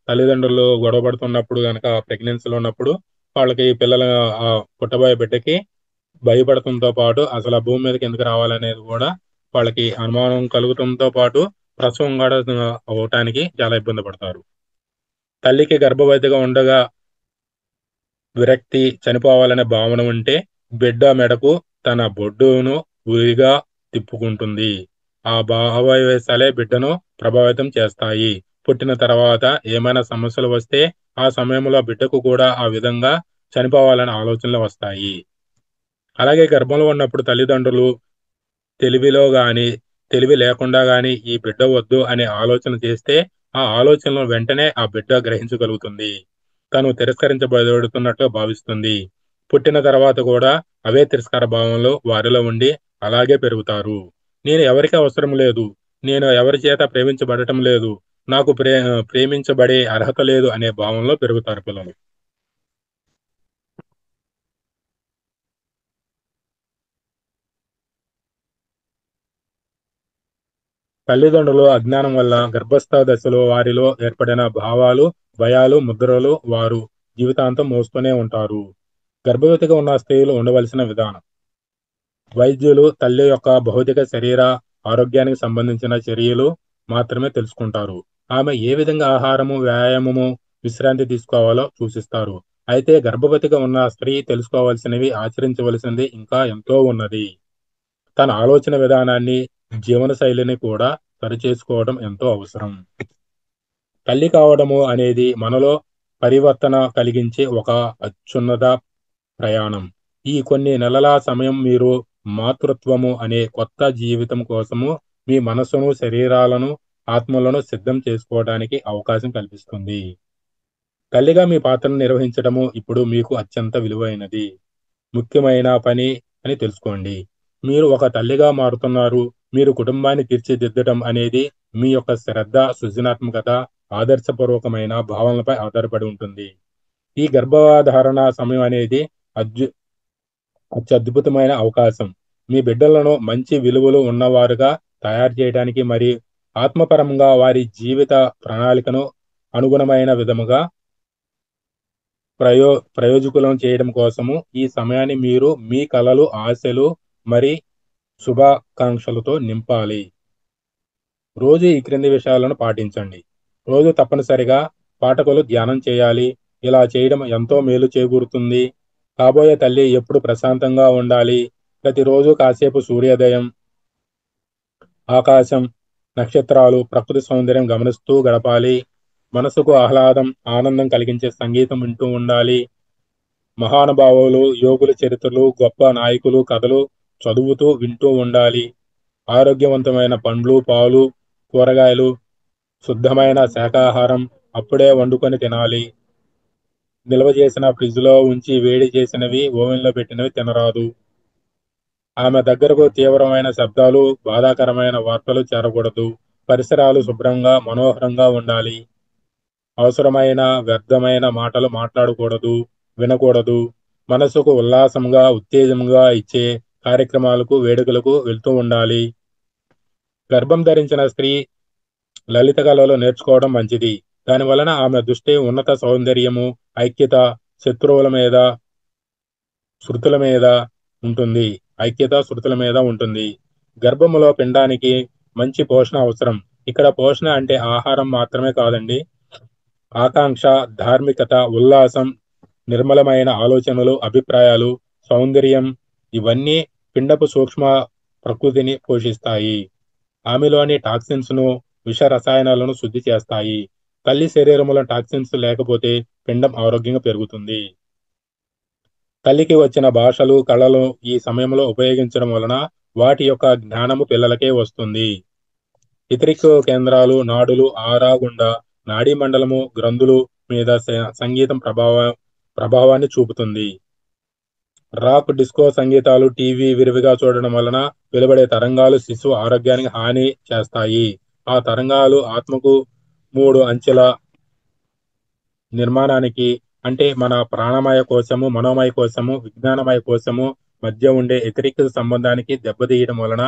Speaker 2: తల్లిదండ్రులు గొడవ పడుతున్నప్పుడు గనక ప్రెగ్నెన్సీలో ఉన్నప్పుడు వాళ్ళకి పిల్లల పుట్టబోయే బిడ్డకి భయపడటంతో పాటు అసలు ఆ భూమి మీదకి ఎందుకు రావాలనేది కూడా వాళ్ళకి అనుమానం కలుగుతంతో పాటు ప్రసవం కూడా అవ్వటానికి చాలా ఇబ్బంది పడతారు. తల్లికి గర్భవతిగా ఉండగా విరక్తి, చనిపోవాలనే భావన ఉంటే బిడ్డ మెడకు తన బొడ్డును ఉరిగా తిప్పుకుంటుంది. ఆ భావావేశాలే బిడ్డను ప్రభావితం చేస్తాయి. పుట్టిన తర్వాత ఏమైనా సమస్యలు వస్తే ఆ సమయంలో బిడ్డకు కూడా ఆ విధంగా చనిపోవాలనే ఆలోచనలు వస్తాయి. అలాగే గర్భంలో ఉన్నప్పుడు తల్లిదండ్రులు తెలివిలో గాని, తెలివి లేకుండా గాని ఈ బిడ్డ వద్దు అనే ఆలోచన చేస్తే ఆ ఆలోచనలను వెంటనే ఆ బిడ్డ గ్రహించగలుగుతుంది. తను తిరస్కరించబడుతున్నట్టుగా భావిస్తుంది. పుట్టిన తర్వాత కూడా అవే తిరస్కార భావంలో వారిలో ఉండి అలాగే పెరుగుతారు. నేను ఎవరికి అవసరం లేదు. నేను ఎవరి చేత ప్రేమించబడటం లేదు. నాకు ప్రేమించబడే అర్హత లేదు అనే భావంలో పెరుగుతారు పిల్లలు. తల్లిదండ్రులు అజ్ఞానం వల్ల గర్భస్థ దశలో వారిలో ఏర్పడిన భావాలు, భయాలు, ముద్రలు వారు జీవితాంతం మోస్తూనే ఉంటారు. గర్భవతిగా ఉన్న స్త్రీలు ఉండవలసిన విధానం. వైద్యులు తల్లి యొక్క భౌతిక శరీర ఆరోగ్యానికి సంబంధించిన చర్యలు మాత్రమే తెలుసుకుంటారు. ఆమె ఏ విధంగా ఆహారము, వ్యాయామము, విశ్రాంతి తీసుకోవాలో సూచిస్తారు. అయితే గర్భవతిగా ఉన్న స్త్రీ తెలుసుకోవాల్సినవి, ఆచరించవలసినది ఇంకా ఎంతో ఉన్నది. తన ఆలోచన విధానాన్ని, జీవన శైలిని కూడా సరిచేసుకోవడం ఎంతో అవసరం. తల్లి కావడము అనేది మనలో పరివర్తన కలిగించే ఒక అత్యున్నత ప్రయాణం. ఈ కొన్ని నెలల సమయం మీరు మాతృత్వము అనే కొత్త జీవితం కోసము మీ మనసును, శరీరాలను, ఆత్మలను సిద్ధం చేసుకోవడానికి అవకాశం కల్పిస్తుంది. తల్లిగా మీ పాత్రను నిర్వహించడము ఇప్పుడు మీకు అత్యంత విలువైనది, ముఖ్యమైన పని అని తెలుసుకోండి. మీరు ఒక తల్లిగా మారుతున్నారు. మీరు కుటుంబాన్ని తీర్చిదిద్దడం అనేది మీ యొక్క శ్రద్ధ, సృజనాత్మకత, ఆదర్శపూర్వకమైన భావనలపై ఆధారపడి ఉంటుంది. ఈ గర్భధారణ సమయం అనేది అద్భు అత్యద్భుతమైన అవకాశం. మీ బిడ్డలను మంచి విలువలు ఉన్నవారుగా తయారు చేయడానికి మరియు ఆత్మపరంగా వారి జీవిత ప్రణాళికను అనుగుణమైన విధముగా ప్రయోజకులను చేయడం కోసము ఈ సమయాన్ని మీరు మీ కలలు, ఆశలు మరి శుభాకాంక్షలతో నింపాలి. రోజు ఈ క్రింది విషయాలను పాటించండి. రోజు తప్పనిసరిగా పాఠకులు ధ్యానం చేయాలి. ఇలా చేయడం ఎంతో మేలు చేకూరుతుంది. కాబోయే తల్లి ఎప్పుడు ప్రశాంతంగా ఉండాలి. ప్రతిరోజు కాసేపు సూర్యోదయం, ఆకాశం, నక్షత్రాలు, ప్రకృతి సౌందర్యం గమనిస్తూ గడపాలి. మనసుకు ఆహ్లాదం, ఆనందం కలిగించే సంగీతం వింటూ ఉండాలి. మహానుభావులు, యోగుల చరిత్రలు, గొప్ప నాయకులు కథలు చదువుతూ వింటూ ఉండాలి. ఆరోగ్యవంతమైన పండ్లు, పాలు, కూరగాయలు, శుద్ధమైన శాకాహారం అప్పుడే వండుకొని తినాలి. నిల్వ చేసిన ఫ్రిడ్జ్లో ఉంచి వేడి చేసినవి, ఓవెన్లో పెట్టినవి తినరాదు. ఆమె దగ్గరకు తీవ్రమైన శబ్దాలు, బాధాకరమైన వార్తలు చేరకూడదు. పరిసరాలు శుభ్రంగా, మనోహరంగా ఉండాలి. అవసరమైన వ్యర్థమైన మాటలు మాట్లాడకూడదు, వినకూడదు. మనసుకు ఉల్లాసంగా, ఉత్తేజంగా ఇచ్చే కార్యక్రమాలకు, వేడుకలకు వెళ్తూ ఉండాలి. గర్భం ధరించిన స్త్రీ లలిత కళలు నేర్చుకోవడం మంచిది. దాని వలన ఆమె దృష్టి ఉన్నత సౌందర్యము, ఐక్యత, శత్రువుల మీద, శృతుల మీద ఉంటుంది. శృతుల మీద ఉంటుంది. గర్భములో పిండానికి మంచి పోషణ అవసరం. ఇక్కడ పోషణ అంటే ఆహారం మాత్రమే కాదండి. ఆకాంక్ష, ధార్మికత, ఉల్లాసం, నిర్మలమైన ఆలోచనలు, అభిప్రాయాలు, సౌందర్యం ఇవన్నీ పిండపు సూక్ష్మ ప్రకృతిని పోషిస్తాయి. ఆమెలోని టాక్సిన్స్ ను విష రసాయనాలను శుద్ధి చేస్తాయి. తల్లి శరీరంలో టాక్సిన్స్ లేకపోతే పిండం ఆరోగ్యంగా పెరుగుతుంది. తల్లికి వచ్చిన భాషలు, కళలు ఈ సమయంలో ఉపయోగించడం వలన వాటి యొక్క జ్ఞానము పిల్లలకే వస్తుంది. ఇతరిక్ కేంద్రాలు, నాడులు, ఆరా గుండా నాడీ మండలము, గ్రంథులు మీద సంగీతం ప్రభావాన్ని చూపుతుంది. రాక్, డిస్కో సంగీతాలు టీవీ విరివిగా చూడడం వలన వెలువడే తరంగాలు శిశువు ఆరోగ్యానికి హాని చేస్తాయి. ఆ తరంగాలు ఆత్మకు మూడు అంచెల నిర్మాణానికి, అంటే మన ప్రాణమయ కోశము, మనోమయ కోశము, విజ్ఞానమయ కోశము మధ్య ఉండే వ్యతిరేక సంబంధానికి దెబ్బతీయడం వలన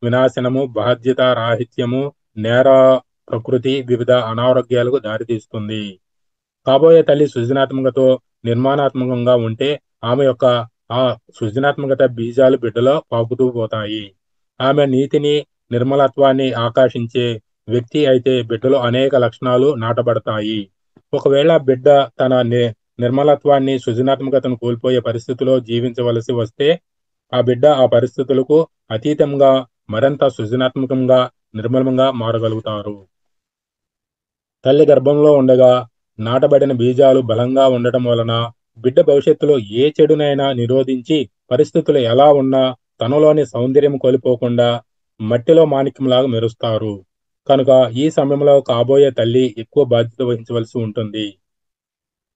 Speaker 2: వినాశనము, బాధ్యత రాహిత్యము, నేర ప్రకృతి వివిధ అనారోగ్యాలకు దారితీస్తుంది. కాబోయే తల్లి సృజనాత్మకతో నిర్మాణాత్మకంగా ఉంటే ఆమె యొక్క ఆ సృజనాత్మకత బీజాలు బిడ్డలో పాకుతూ పోతాయి. ఆమె నీతిని, నిర్మలత్వాన్ని ఆకాశించే వ్యక్తి అయితే బిడ్డలో అనేక లక్షణాలు నాటబడతాయి. ఒకవేళ బిడ్డ తన నిర్మలత్వాన్ని, సృజనాత్మకతను కోల్పోయే పరిస్థితిలో జీవించవలసి వస్తే ఆ బిడ్డ ఆ పరిస్థితులకు అతీతంగా మరింత సృజనాత్మకంగా, నిర్మలంగా మారగలుగుతారు. తల్లి గర్భంలో ఉండగా నాటబడిన బీజాలు బలంగా ఉండటం వలన బిడ్డ భవిష్యత్తులో ఏ చెడునైనా నిరోధించి పరిస్థితులు ఎలా ఉన్నా తనలోని సౌందర్యం కోల్పోకుండా మట్టిలో మాణిక్యంలాగా మెరుస్తారు. కనుక ఈ సమయంలో కాబోయే తల్లి ఎక్కువ బాధ్యత వహించవలసి ఉంటుంది.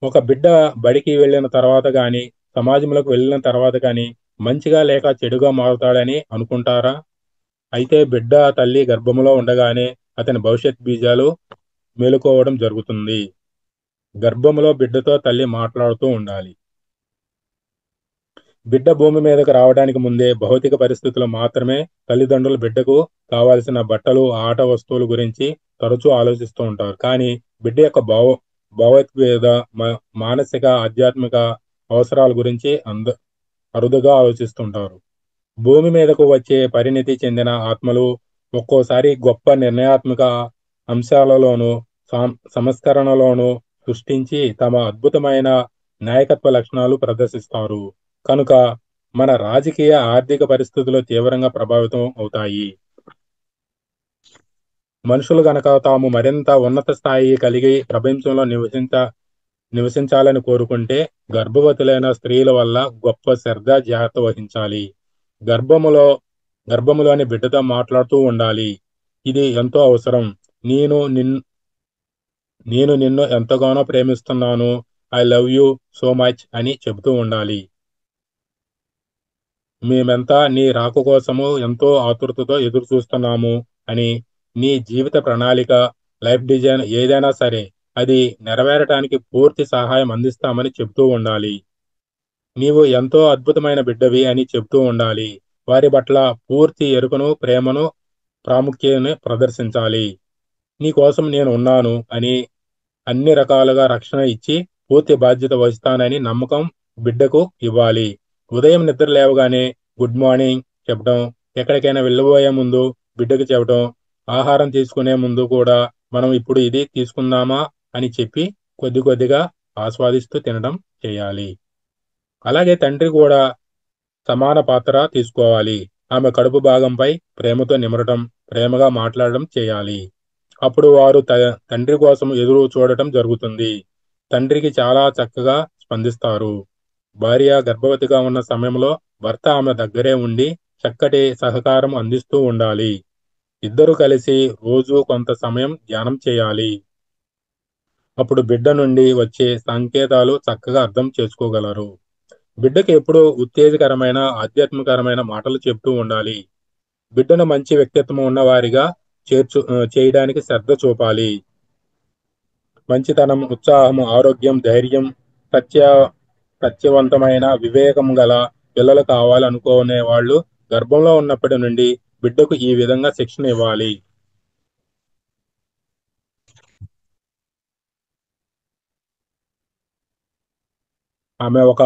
Speaker 2: ఒక బిడ్డ బడికి వెళ్ళిన తర్వాత గాని, సమాజంలోకి వెళ్ళిన తర్వాత గాని మంచిగా లేక చెడుగా మారుతాడని అనుకుంటారా? అయితే బిడ్డ తల్లి గర్భంలో ఉండగానే అతని భవిష్యత్ బీజాలు మేలుకోవడం జరుగుతుంది. గర్భంలో బిడ్డతో తల్లి మాట్లాడుతూ ఉండాలి. బిడ్డ భూమి మీదకు రావడానికి ముందే భౌతిక పరిస్థితులు మాత్రమే తల్లిదండ్రులు బిడ్డకు కావాల్సిన బట్టలు, ఆట వస్తువుల గురించి తరచూ ఆలోచిస్తూ ఉంటారు. కానీ బిడ్డ యొక్క భావోద్వేగ, మానసిక, ఆధ్యాత్మిక అవసరాల గురించి అరుదుగా ఆలోచిస్తుంటారు. భూమి మీదకు వచ్చే పరిణితి చెందిన ఆత్మలు ఒక్కోసారి గొప్ప నిర్ణయాత్మక అంశాలలోనూ సంస్కరణలోనూ సృష్టించి తమ అద్భుతమైన నాయకత్వ లక్షణాలు ప్రదర్శిస్తారు. కనుక మన రాజకీయ, ఆర్థిక పరిస్థితులు తీవ్రంగా ప్రభావితం అవుతాయి. మనుషులు గనక తాము మరింత ఉన్నత స్థాయి కలిగి ప్రపంచంలో నివసించాలని కోరుకుంటే గర్భవతులైన స్త్రీల వల్ల గొప్ప శ్రద్ధ, జాగ్రత్త వహించాలి. గర్భములోని బిడ్డతో మాట్లాడుతూ ఉండాలి. ఇది ఎంతో అవసరం. నేను నిన్ను ఎంతగానో ప్రేమిస్తున్నాను, I love you so much అని చెబుతూ ఉండాలి. మేమెంతా నీ రాక కోసము ఎంతో ఆతృతతో ఎదురు చూస్తున్నాము అని. నీ జీవిత ప్రణాళిక, లైఫ్ డిజైన్ ఏదైనా సరే అది నెరవేరటానికి పూర్తి సహాయం అందిస్తామని చెబుతూ ఉండాలి. నీవు ఎంతో అద్భుతమైన బిడ్డవి అని చెబుతూ ఉండాలి. వారి పట్ల పూర్తి ఎరుకను, ప్రేమను, ప్రాముఖ్యతను ప్రదర్శించాలి. నీ కోసం నేను ఉన్నాను అని అన్ని రకాలుగా రక్షణ ఇచ్చి పూర్తి బాధ్యత వహిస్తానని నమ్మకం బిడ్డకు ఇవ్వాలి. ఉదయం నిద్ర లేవగానే గుడ్ మార్నింగ్ చెప్పడం, ఎక్కడికైనా వెళ్ళబోయే ముందు బిడ్డకు చెప్పడం, ఆహారం తీసుకునే ముందు కూడా మనం ఇప్పుడు ఇది తీసుకుందామా అని చెప్పి కొద్ది కొద్దిగా ఆస్వాదిస్తూ తినడం చేయాలి. అలాగే తండ్రి కూడా సమాన పాత్ర తీసుకోవాలి. ఆమె కడుపు భాగంపై ప్రేమతో నిమరటం, ప్రేమగా మాట్లాడడం చేయాలి. అప్పుడు వారు తండ్రి కోసం ఎదురు చూడటం జరుగుతుంది. తండ్రికి చాలా చక్కగా స్పందిస్తారు. భార్య గర్భవతిగా ఉన్న సమయంలో భర్త ఆమె దగ్గరే ఉండి చక్కటి సహకారం అందిస్తూ ఉండాలి. ఇద్దరు కలిసి రోజు కొంత సమయం ధ్యానం చేయాలి. అప్పుడు బిడ్డ నుండి వచ్చే సంకేతాలు చక్కగా అర్థం చేసుకోగలరు. బిడ్డకి ఎప్పుడూ ఉత్తేజకరమైన, ఆధ్యాత్మికరమైన మాటలు చెప్తూ ఉండాలి. బిడ్డను మంచి వ్యక్తిత్వం ఉన్నవారిగా చేయడానికి శ్రద్ధ చూపాలి. మంచితనం, ఉత్సాహం, ఆరోగ్యం, ధైర్యం, సత్య సత్యవంతమైన, వివేకం గల పిల్లలు కావాలనుకునే వాళ్ళు గర్భంలో ఉన్నప్పటి నుండి బిడ్డకు ఈ విధంగా శిక్షణ ఇవ్వాలి. ఆమె ఒక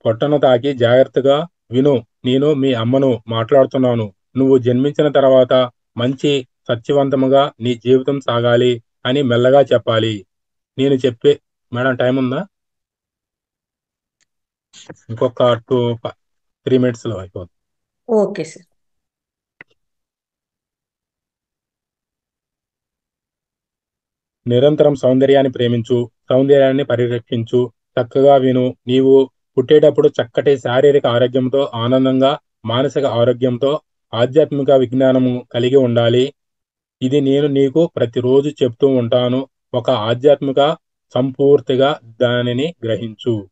Speaker 2: పొట్టను తాకి జాగ్రత్తగా విను, నేను మీ అమ్మను మాట్లాడుతున్నాను. నువ్వు జన్మించిన తర్వాత మంచి సత్యవంతముగా నీ జీవితం సాగాలి అని మెల్లగా చెప్పాలి. నేను చెప్పే మేడం టైం ఉందా? ఇంకొక 3 minutes లో అయిపోతుంది.
Speaker 1: Okay sir.
Speaker 2: నిరంతరం సౌందర్యాన్ని ప్రేమించు, సౌందర్యాన్ని పరిరక్షించు, చక్కగా విను. నీవు పుట్టేటప్పుడు చక్కటి శారీరక ఆరోగ్యంతో, ఆనందంగా, మానసిక ఆరోగ్యంతో, ఆధ్యాత్మిక విజ్ఞానము కలిగి ఉండాలి. ఇది నేను నీకు ప్రతిరోజు చెప్తూ ఉంటాను. ఒక ఆధ్యాత్మిక సంపూర్తిగా దానిని గ్రహించు.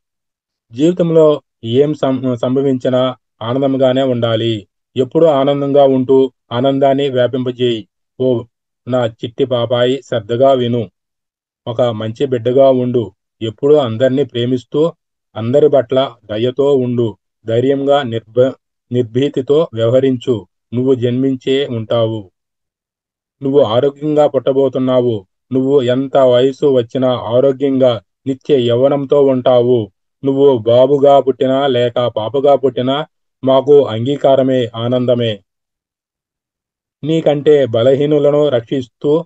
Speaker 2: జీవితంలో ఏం సంభవించినా ఆనందంగానే ఉండాలి. ఎప్పుడూ ఆనందంగా ఉంటూ ఆనందాన్ని వ్యాపింపజేయి. ఓ నా చిట్టి పాపాయి, శ్రద్ధగా విను. ఒక మంచి బిడ్డగా ఉండు. ఎప్పుడూ అందరినీ ప్రేమిస్తూ అందరి పట్ల దయతో ఉండు. ధైర్యంగా నిర్భీతితో వ్యవహరించు. నువ్వు జన్మించే ఉంటావు. నువ్వు ఆరోగ్యంగా పుట్టబోతున్నావు. నువ్వు ఎంత వయసు వచ్చినా ఆరోగ్యంగా నిత్య యవ్వనంతో ఉంటావు. నువ్వు బాబుగా పుట్టినా లేక పాపగా పుట్టినా మాకు అంగీకారమే, ఆనందమే. నీకంటే బలహీనులను రక్షిస్తూ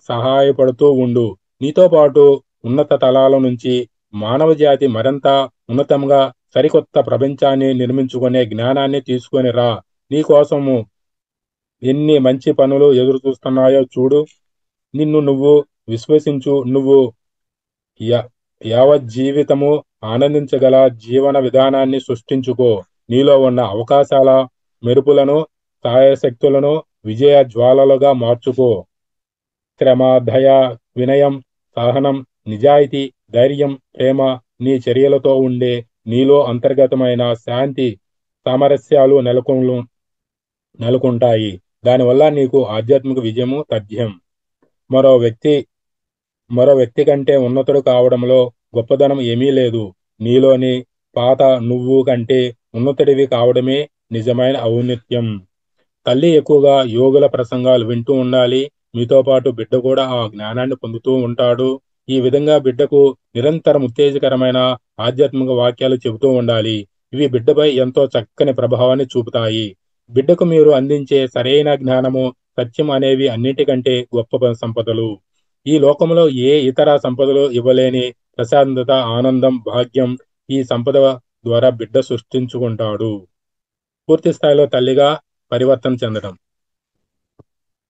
Speaker 2: సహాయపడుతూ ఉండు. నీతో పాటు ఉన్నత తలాల నుంచి మానవ జాతి మరింత ఉన్నతంగా సరికొత్త ప్రపంచాన్ని నిర్మించుకునే జ్ఞానాన్ని తీసుకొని రా. నీకోసము ఎన్ని మంచి పనులు ఎదురు చూస్తున్నాయో చూడు. నిన్ను నువ్వు విశ్వసించు. నువ్వు య- యావజ్జీవితము ఆనందించగల జీవన విధానాన్ని సృష్టించుకో. నీలో ఉన్న అవకాశాల మెరుపులను, సాయశక్తులను విజయ జ్వాలలుగా మార్చుకో. శ్రమ, దయ, వినయం, సహనం, నిజాయితీ, ధైర్యం, ప్రేమ నీ చర్యలతో ఉండే నీలో అంతర్గతమైన శాంతి, సామరస్యాలు నెలకొంటాయి. దానివల్ల నీకు ఆధ్యాత్మిక విజయము తథ్యం. మరో వ్యక్తి మరో వ్యక్తి కంటే ఉన్నతుడు కావడంలో గొప్పదనం ఏమీ లేదు. నీలోని పాత నువ్వు కంటే ఉన్నతుడివి కావడమే నిజమైన ఔన్నత్యం. తల్లి ఎక్కువగా యోగుల ప్రసంగాలు వింటూ ఉండాలి. మీతో పాటు బిడ్డ కూడా ఆ జ్ఞానాన్ని పొందుతూ ఉంటాడు. ఈ విధంగా బిడ్డకు నిరంతరం ఉత్తేజకరమైన ఆధ్యాత్మిక వాక్యాలు చెబుతూ ఉండాలి. ఇవి బిడ్డపై ఎంతో చక్కని ప్రభావాన్ని చూపుతాయి. బిడ్డకు మీరు అందించే సరైన జ్ఞానము, సత్యం అనేవి అన్నిటికంటే గొప్ప సంపదలు. ఈ లోకంలో ఏ ఇతర సంపదలు ఇవ్వలేని ప్రశాంతత, ఆనందం, భాగ్యం ఈ సంపద ద్వారా బిడ్డ సృష్టించుకుంటాడు. పూర్తి స్థాయిలో తల్లిగా పరివర్తన చెందడం.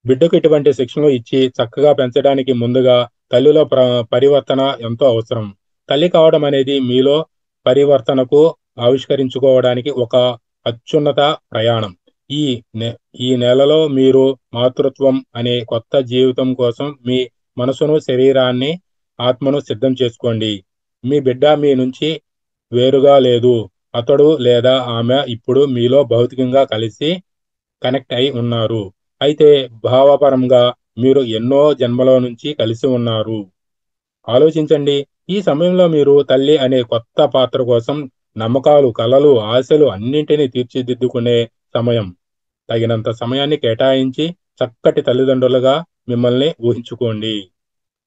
Speaker 2: బిడ్డకు ఇటువంటి శిక్షణలు ఇచ్చి చక్కగా పెంచడానికి ముందుగా తల్లిలో పరివర్తన ఎంతో అవసరం. తల్లి కావడం అనేది మీలో పరివర్తనకు ఆవిష్కరించుకోవడానికి ఒక అత్యున్నత ప్రయాణం. ఈ ఈ నెలలో మీరు మాతృత్వం అనే కొత్త జీవితం కోసం మీ మనసును, శరీరాన్ని, ఆత్మను సిద్ధం చేసుకోండి. మీ బిడ్డ మీ నుంచి వేరుగా లేదు. అతడు లేదా ఆమె ఇప్పుడు మీలో భౌతికంగా కలిసి కనెక్ట్ అయి ఉన్నారు. అయితే భావపరంగా మీరు ఎన్నో జన్మల నుంచి కలిసి ఉన్నారు. ఆలోచించండి. ఈ సమయంలో మీరు తల్లి అనే కొత్త పాత్ర కోసం నమ్మకాలు, కలలు, ఆశలు అన్నింటినీ తీర్చిదిద్దుకునే సమయం. తగినంత సమయాన్ని కేటాయించి చక్కటి తల్లిదండ్రులుగా మిమ్మల్ని ఊహించుకోండి.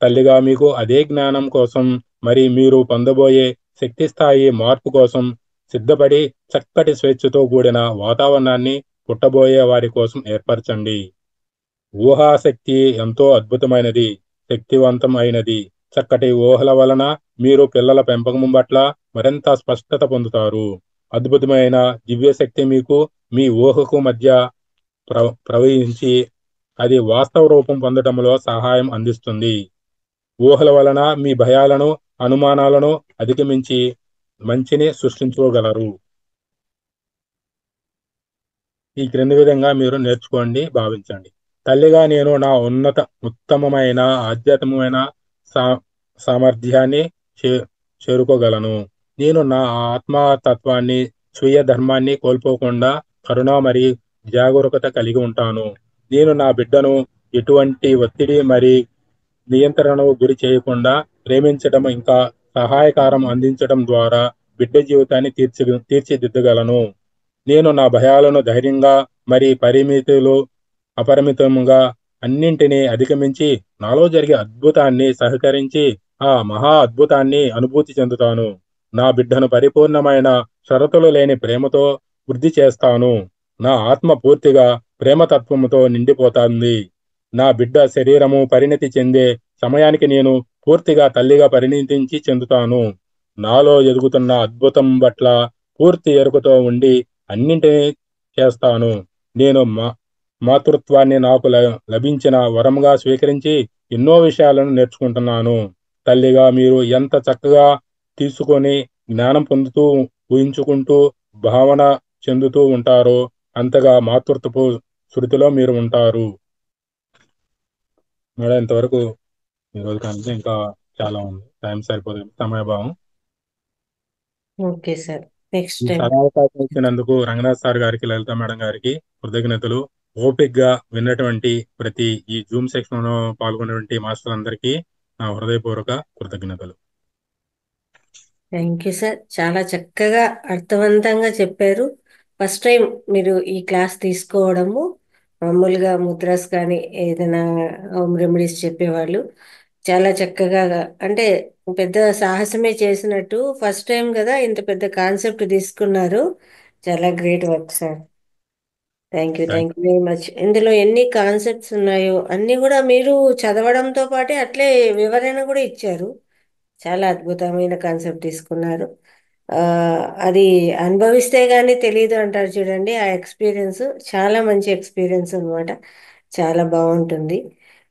Speaker 2: తల్లిగా మీకు అదే జ్ఞానం కోసం, మరి మీరు పొందబోయే శక్తి స్థాయి మార్పు కోసం సిద్ధపడి చక్కటి స్వేచ్ఛతో కూడిన వాతావరణాన్ని పుట్టబోయే వారి కోసం ఏర్పరచండి. ఊహాశక్తి ఎంతో అద్భుతమైనది, శక్తివంతం అయినది. చక్కటి ఊహల వలన మీరు పిల్లల పెంపకం పట్ల మరింత స్పష్టత పొందుతారు. అద్భుతమైన దివ్యశక్తి మీకు మీ ఊహకు మధ్య ప్రవహించి అది వాస్తవ రూపం పొందడంలో సహాయం అందిస్తుంది. ఊహల వలన మీ భయాలను, అనుమానాలను అధిగమించి మంచిని సృష్టించుకోగలరు. ఈ క్రింది విధంగా మీరు నేర్చుకోండి, భావించండి. తల్లిగా నేను నా ఉత్తమమైన ఆధ్యాత్మికమైన సా సామర్థ్యాన్ని చే చేరుకోగలను. నేను నా ఆత్మతత్వాన్ని, స్వీయ ధర్మాన్ని కోల్పోకుండా కరుణ మరియు జాగరూకత కలిగి ఉంటాను. నేను నా బిడ్డను ఎటువంటి ఒత్తిడి మరి నియంత్రణకు గురి చేయకుండా ప్రేమించడం, ఇంకా సహాయకారం అందించడం ద్వారా బిడ్డ జీవితాన్ని తీర్చిదిద్దగలను. నేను నా భయాలను ధైర్యంగా మరి పరిమితులు అపరిమితంగా అన్నింటినీ అధిగమించి నాలో జరిగే అద్భుతాన్ని సహకరించి ఆ మహా అద్భుతాన్ని అనుభూతి చెందుతాను. నా బిడ్డను పరిపూర్ణమైన షరతులు లేని ప్రేమతో వృద్ధి చేస్తాను. నా ఆత్మ పూర్తిగా ప్రేమతత్వముతో నిండిపోతుంది. నా బిడ్డ శరీరము పరిణతి చెందే సమయానికి నేను పూర్తిగా తల్లిగా పరిణితించి చెందుతాను. నాలో ఎదుగుతున్న అద్భుతం పట్ల పూర్తి ఎరుకతో ఉండి అన్నింటినీ చేస్తాను. నేను మాతృత్వాన్ని నాకు లభించిన వరంగా స్వీకరించి ఎన్నో విషయాలను నేర్చుకుంటున్నాను. తల్లిగా మీరు ఎంత చక్కగా తీసుకొని జ్ఞానం పొందుతూ, ఊహించుకుంటూ, భావన చెందుతూ ఉంటారో అంతగా మాతృత్వపు శృతిలో మీరు ఉంటారు. మేడం, ఇంతవరకు ఈరోజు కంటే ఇంకా చాలా ఉంది. టైం సరిపోదు. సమయభావం.
Speaker 1: Okay sir. నెక్స్ట్
Speaker 2: ఈ
Speaker 1: టైం.
Speaker 2: సదవకాశం ఇచ్చినందుకు రంగనాథ్ సార్ గారికి, లలిత మేడం గారికి కృతజ్ఞతలు. ఓపికగా విన్నటువంటి ప్రతి ఈ జూమ్ సెక్షన్ లో పాల్గొన్నటువంటి మాస్టర్ అందరికీ నా హృదయపూర్వక కృతజ్ఞతలు.
Speaker 1: Thank you sir. చాలా చక్కగా అర్థవంతంగా చెప్పారు. ఫస్ట్ టైం మీరు ఈ క్లాస్ తీసుకోవడము, మామూలుగా ముద్రాస్ కానీ ఏదైనా హోమ్ రెమెడీస్ చెప్పేవాళ్ళు చాలా చక్కగా, అంటే పెద్ద సాహసమే చేసినట్టు ఫస్ట్ టైం కదా ఇంత పెద్ద కాన్సెప్ట్ తీసుకున్నారు. చాలా great work sir.
Speaker 2: Thank
Speaker 1: thank you very much. ఇందులో ఎన్ని కాన్సెప్ట్స్ ఉన్నాయో అన్నీ కూడా మీరు చదవడంతో పాటే అట్లే వివరణ కూడా ఇచ్చారు. చాలా అద్భుతమైన కాన్సెప్ట్ తీసుకున్నారు. ఆ, అది అనుభవిస్తే గానీ తెలియదు అంటారు చూడండి, ఆ ఎక్స్పీరియన్స్ చాలా మంచి ఎక్స్పీరియన్స్ అన్నమాట. చాలా బాగుంటుంది.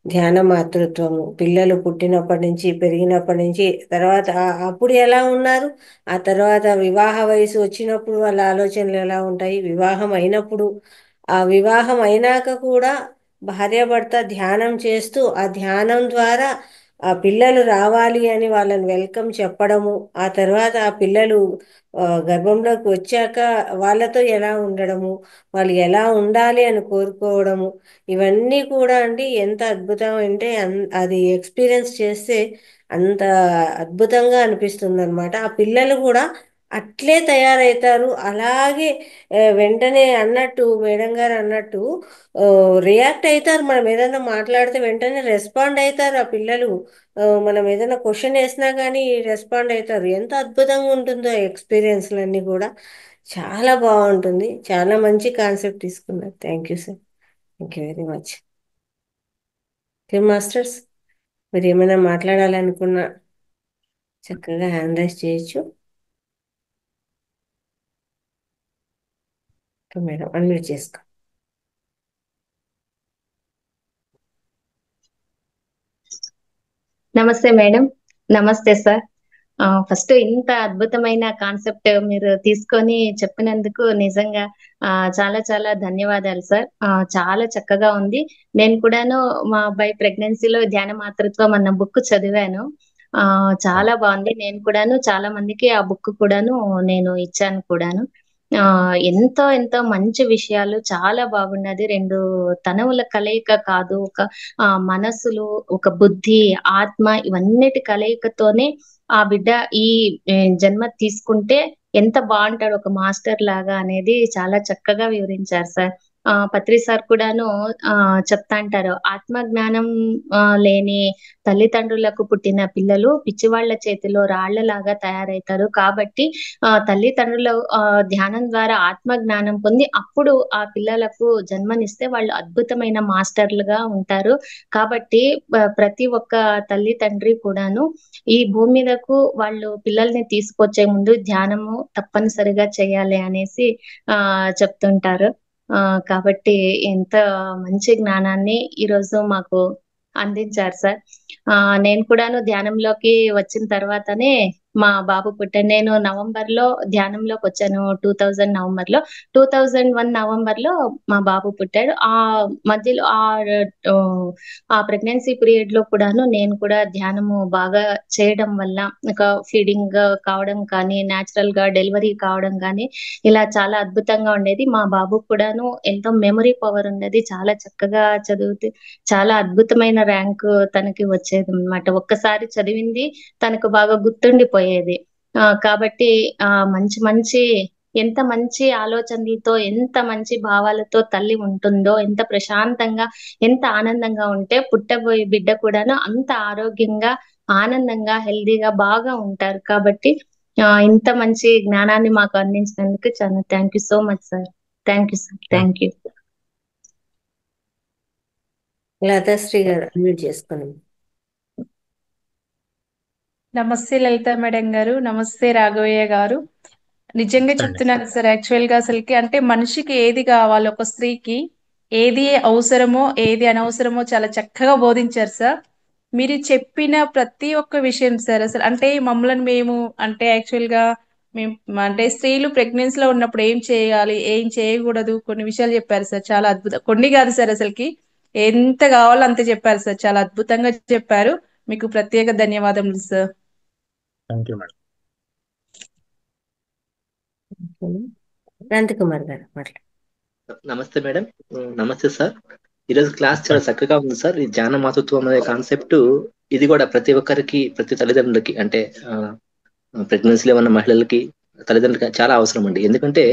Speaker 1: ధ్యాన మాతృత్వము పిల్లలు పుట్టినప్పటి నుంచి పెరిగినప్పటి నుంచి తర్వాత అప్పుడు ఎలా ఉన్నారు, ఆ తర్వాత వివాహ వయసు వచ్చినప్పుడు వాళ్ళ ఆలోచనలు ఎలా ఉంటాయి, వివాహం అయినప్పుడు, ఆ వివాహం అయినాక కూడా భార్యాభర్త ధ్యానం చేస్తూ ఆ ధ్యానం ద్వారా ఆ పిల్లలు రావాలి అని వాళ్ళని వెల్కమ్ చెప్పడము, ఆ తర్వాత ఆ పిల్లలు గర్భంలోకి వచ్చాక వాళ్ళతో ఎలా ఉండడము, వాళ్ళు ఎలా ఉండాలి అని కోరుకోవడము, ఇవన్నీ కూడా అండి ఎంత అద్భుతం అంటే అది ఎక్స్పీరియన్స్ చేస్తే అంత అద్భుతంగా అనిపిస్తుంది అనమాట. ఆ పిల్లలు కూడా అట్లే తయారవుతారు. అలాగే వెంటనే అన్నట్టు మేడం గారు అన్నట్టు రియాక్ట్ అవుతారు. మనం ఏదైనా మాట్లాడితే వెంటనే రెస్పాండ్ అవుతారు ఆ పిల్లలు. మనం ఏదైనా క్వశ్చన్ వేసినా కానీ రెస్పాండ్ అవుతారు. ఎంత అద్భుతంగా ఉంటుందో ఎక్స్పీరియన్స్లన్నీ కూడా. చాలా బాగుంటుంది. చాలా మంచి కాన్సెప్ట్ తీసుకున్నారు. Thank you sir. Thank you very much. Okay masters, మీరు ఏమైనా మాట్లాడాలనుకున్నా చక్కగా హ్యాండ్ రైస్ చేయొచ్చు. ఓకే మేడం, అన్మ్యూట్ చేసుకో.
Speaker 3: నమస్తే మేడం. నమస్తే సార్. ఫస్ట్ ఇంత అద్భుతమైన కాన్సెప్ట్ మీరు తీసుకొని చెప్పినందుకు నిజంగా చాలా చాలా ధన్యవాదాలు సార్. చాలా చక్కగా ఉంది. నేను కూడాను మా అబ్బాయి ప్రెగ్నెన్సీలో ధ్యాన మాతృత్వం అన్న బుక్ చదివాను. చాలా బాగుంది. నేను కూడాను చాలా మందికి ఆ బుక్ కూడాను నేను ఇచ్చాను కూడాను. ఎంతో ఎంతో మంచి విషయాలు, చాలా బాగున్నది. రెండు తనవుల కలయిక కాదు, ఒక మనస్సులు, ఒక బుద్ధి, ఆత్మ, ఇవన్నిటి కలయికతోనే ఆ బిడ్డ ఈ జన్మ తీసుకుంటే ఎంత బాగుంటాడు ఒక మాస్టర్ లాగా అనేది చాలా చక్కగా వివరించారు సార్. పత్రి సార్ కూడాను చెప్తా అంటారు, ఆత్మ జ్ఞానం లేని తల్లిదండ్రులకు పుట్టిన పిల్లలు పిచ్చివాళ్ల చేతిలో రాళ్లలాగా తయారవుతారు. కాబట్టి తల్లిదండ్రుల ధ్యానం ద్వారా ఆత్మ జ్ఞానం పొంది అప్పుడు ఆ పిల్లలకు జన్మనిస్తే వాళ్ళు అద్భుతమైన మాస్టర్లుగా ఉంటారు. కాబట్టి ప్రతి ఒక్క తల్లి తండ్రి కూడాను ఈ భూమి మీదకు వాళ్ళు పిల్లల్ని తీసుకొచ్చే ముందు ధ్యానము తప్పనిసరిగా చేయాలి అనేసి చెప్తుంటారు. కాబట్టి ఎంత మంచి జ్ఞానాన్ని ఈరోజు మాకు అందించారు సార్. నేను కూడాను ధ్యానంలోకి వచ్చిన తర్వాతనే మా బాబు పుట్టాడు. నేను నవంబర్ లో ధ్యానంలోకి వచ్చాను. 2000 నవంబర్ లో, 2001 నవంబర్ లో మా బాబు పుట్టాడు. ఆ మధ్యలో ఆ ప్రెగ్నెన్సీ పీరియడ్ లో కూడాను నేను కూడా ధ్యానము బాగా చేయడం వల్ల ఒక ఫీడింగ్ కావడం కానీ, న్యాచురల్ గా డెలివరీ కావడం కానీ ఇలా చాలా అద్భుతంగా ఉండేది. మా బాబు కూడాను ఎంతో మెమరీ పవర్ ఉండేది. చాలా చక్కగా చదివితే చాలా అద్భుతమైన ర్యాంక్ తనకి వచ్చేది అన్నమాట. ఒక్కసారి చదివింది తనకు బాగా గుర్తుండిపోయేది. కాబట్టి మంచి మంచి ఎంత మంచి ఆలోచనలతో, ఎంత మంచి భావాలతో తల్లి ఉంటుందో, ఎంత ప్రశాంతంగా, ఎంత ఆనందంగా ఉంటే పుట్టబోయే బిడ్డ కూడాను అంత ఆరోగ్యంగా, ఆనందంగా, హెల్దీగా బాగా ఉంటారు. కాబట్టి ఇంత మంచి జ్ఞానాన్ని మాకు అందించినందుకు చాలా thank you so much sir. Thank you sir. Thank you.
Speaker 1: Lathasri గారు అన్మ్యూట్ చేసుకోండి.
Speaker 4: నమస్తే లలిత మేడం గారు. నమస్తే రాఘవయ్య గారు. నిజంగా చెప్తున్నాను సార్. యాక్చువల్ గా అసలుకి అంటే మనిషికి ఏది కావాలో, ఒక స్త్రీకి ఏది అవసరమో ఏది అనవసరమో చాలా చక్కగా బోధించారు సార్. మీరు చెప్పిన ప్రతి ఒక్క విషయం సార్, అసలు అంటే మమ్మల్ని మేము అంటే యాక్చువల్గా మేము అంటే స్త్రీలు ప్రెగ్నెన్సీలో ఉన్నప్పుడు ఏం చేయాలి ఏం చేయకూడదు కొన్ని విషయాలు చెప్పారు సార్. చాలా అద్భుతం, కొన్ని కాదు సార్, అసలుకి ఎంత కావాలో అంత చెప్పారు సార్. చాలా అద్భుతంగా చెప్పారు. మీకు ప్రత్యేక ధన్యవాదములు sir.
Speaker 2: Thank you madam.
Speaker 1: Kranthi Kumar గారు మాట్లాడు.
Speaker 5: నమస్తే మేడం. నమస్తే సార్. ఈరోజు క్లాస్ చాలా చక్కగా ఉంది సార్. ఈ ధ్యాన మాతృత్వం అనే కాన్సెప్ట్ ఇది కూడా ప్రతి ఒక్కరికి, ప్రతి తల్లిదండ్రులకి అంటే ప్రెగ్నెన్సీలో ఉన్న మహిళలకి తల్లిదండ్రులకి చాలా అవసరం అండి. ఎందుకంటే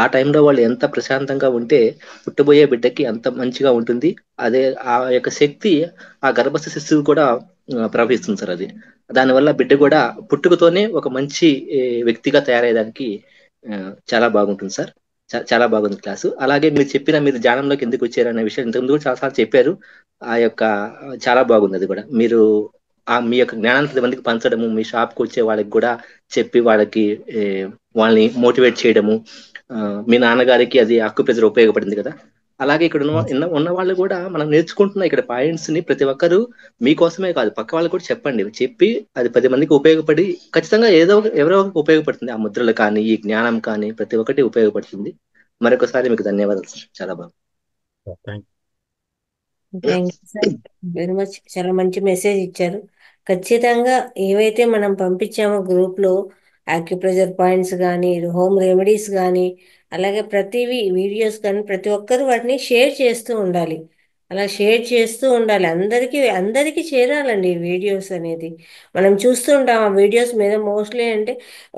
Speaker 5: ఆ టైంలో వాళ్ళు ఎంత ప్రశాంతంగా ఉంటే పుట్టబోయే బిడ్డకి అంత మంచిగా ఉంటుంది. అదే ఆ యొక్క శక్తి ఆ గర్భస్థ శిశువు కూడా ప్రవహిస్తుంది సార్. అది దానివల్ల బిడ్డ కూడా పుట్టుకతోనే ఒక మంచి వ్యక్తిగా తయారయ్యేదానికి చాలా బాగుంటుంది సార్. చాలా బాగుంది క్లాసు. అలాగే మీరు ధ్యానంలోకి ఎందుకు వచ్చారనే విషయం ఇంతకుముందు కూడా చాలాసార్లు చెప్పారు. ఆ యొక్క చాలా బాగుంది అది కూడా. మీరు మీ యొక్క జ్ఞానాన్ని 10 మందికి పంచడము, మీ షాప్కి వచ్చే వాళ్ళకి కూడా చెప్పి వాళ్ళకి వాళ్ళని మోటివేట్ చేయడము, మీ నాన్నగారికి అది అక్యుప్రెషర్ ఉపయోగపడింది కదా. అలాగే ఇక్కడ ఉన్న వాళ్ళు కూడా మనం నేర్చుకుంటున్న ఇక్కడ పాయింట్స్ ని ప్రతి ఒక్కరు మీకోసమే కాదు పక్క వాళ్ళకి కూడా చెప్పండి. చెప్పి అది 10 మందికి ఉపయోగపడి ఖచ్చితంగా ఎవరో ఒకరికి ఉపయోగపడుతుంది. ఆ ముద్రలు కానీ ఈ జ్ఞానం కానీ ప్రతి ఒక్కటి ఉపయోగపడుతుంది. మరొకసారి మీకు ధన్యవాదాలు సార్. చాలా బాగుంది.
Speaker 1: Thank you sir very much. చాలా మంచి మెసేజ్ ఇచ్చారు. ఖచ్చితంగా ఏవైతే మనం పంపించామో గ్రూప్లో యాక్యుప్రెషర్ పాయింట్స్ కానీ హోమ్ రెమెడీస్ కానీ అలాగే ప్రతివి వీడియోస్ కానీ ప్రతి ఒక్కరు వాటిని షేర్ చేస్తూ ఉండాలి. అలా షేర్ చేస్తూ ఉండాలి. అందరికీ చేరాలండి ఈ వీడియోస్ అనేది. మనం చూస్తూ ఉంటాం ఆ వీడియోస్ మీద మోస్ట్లీ అంటే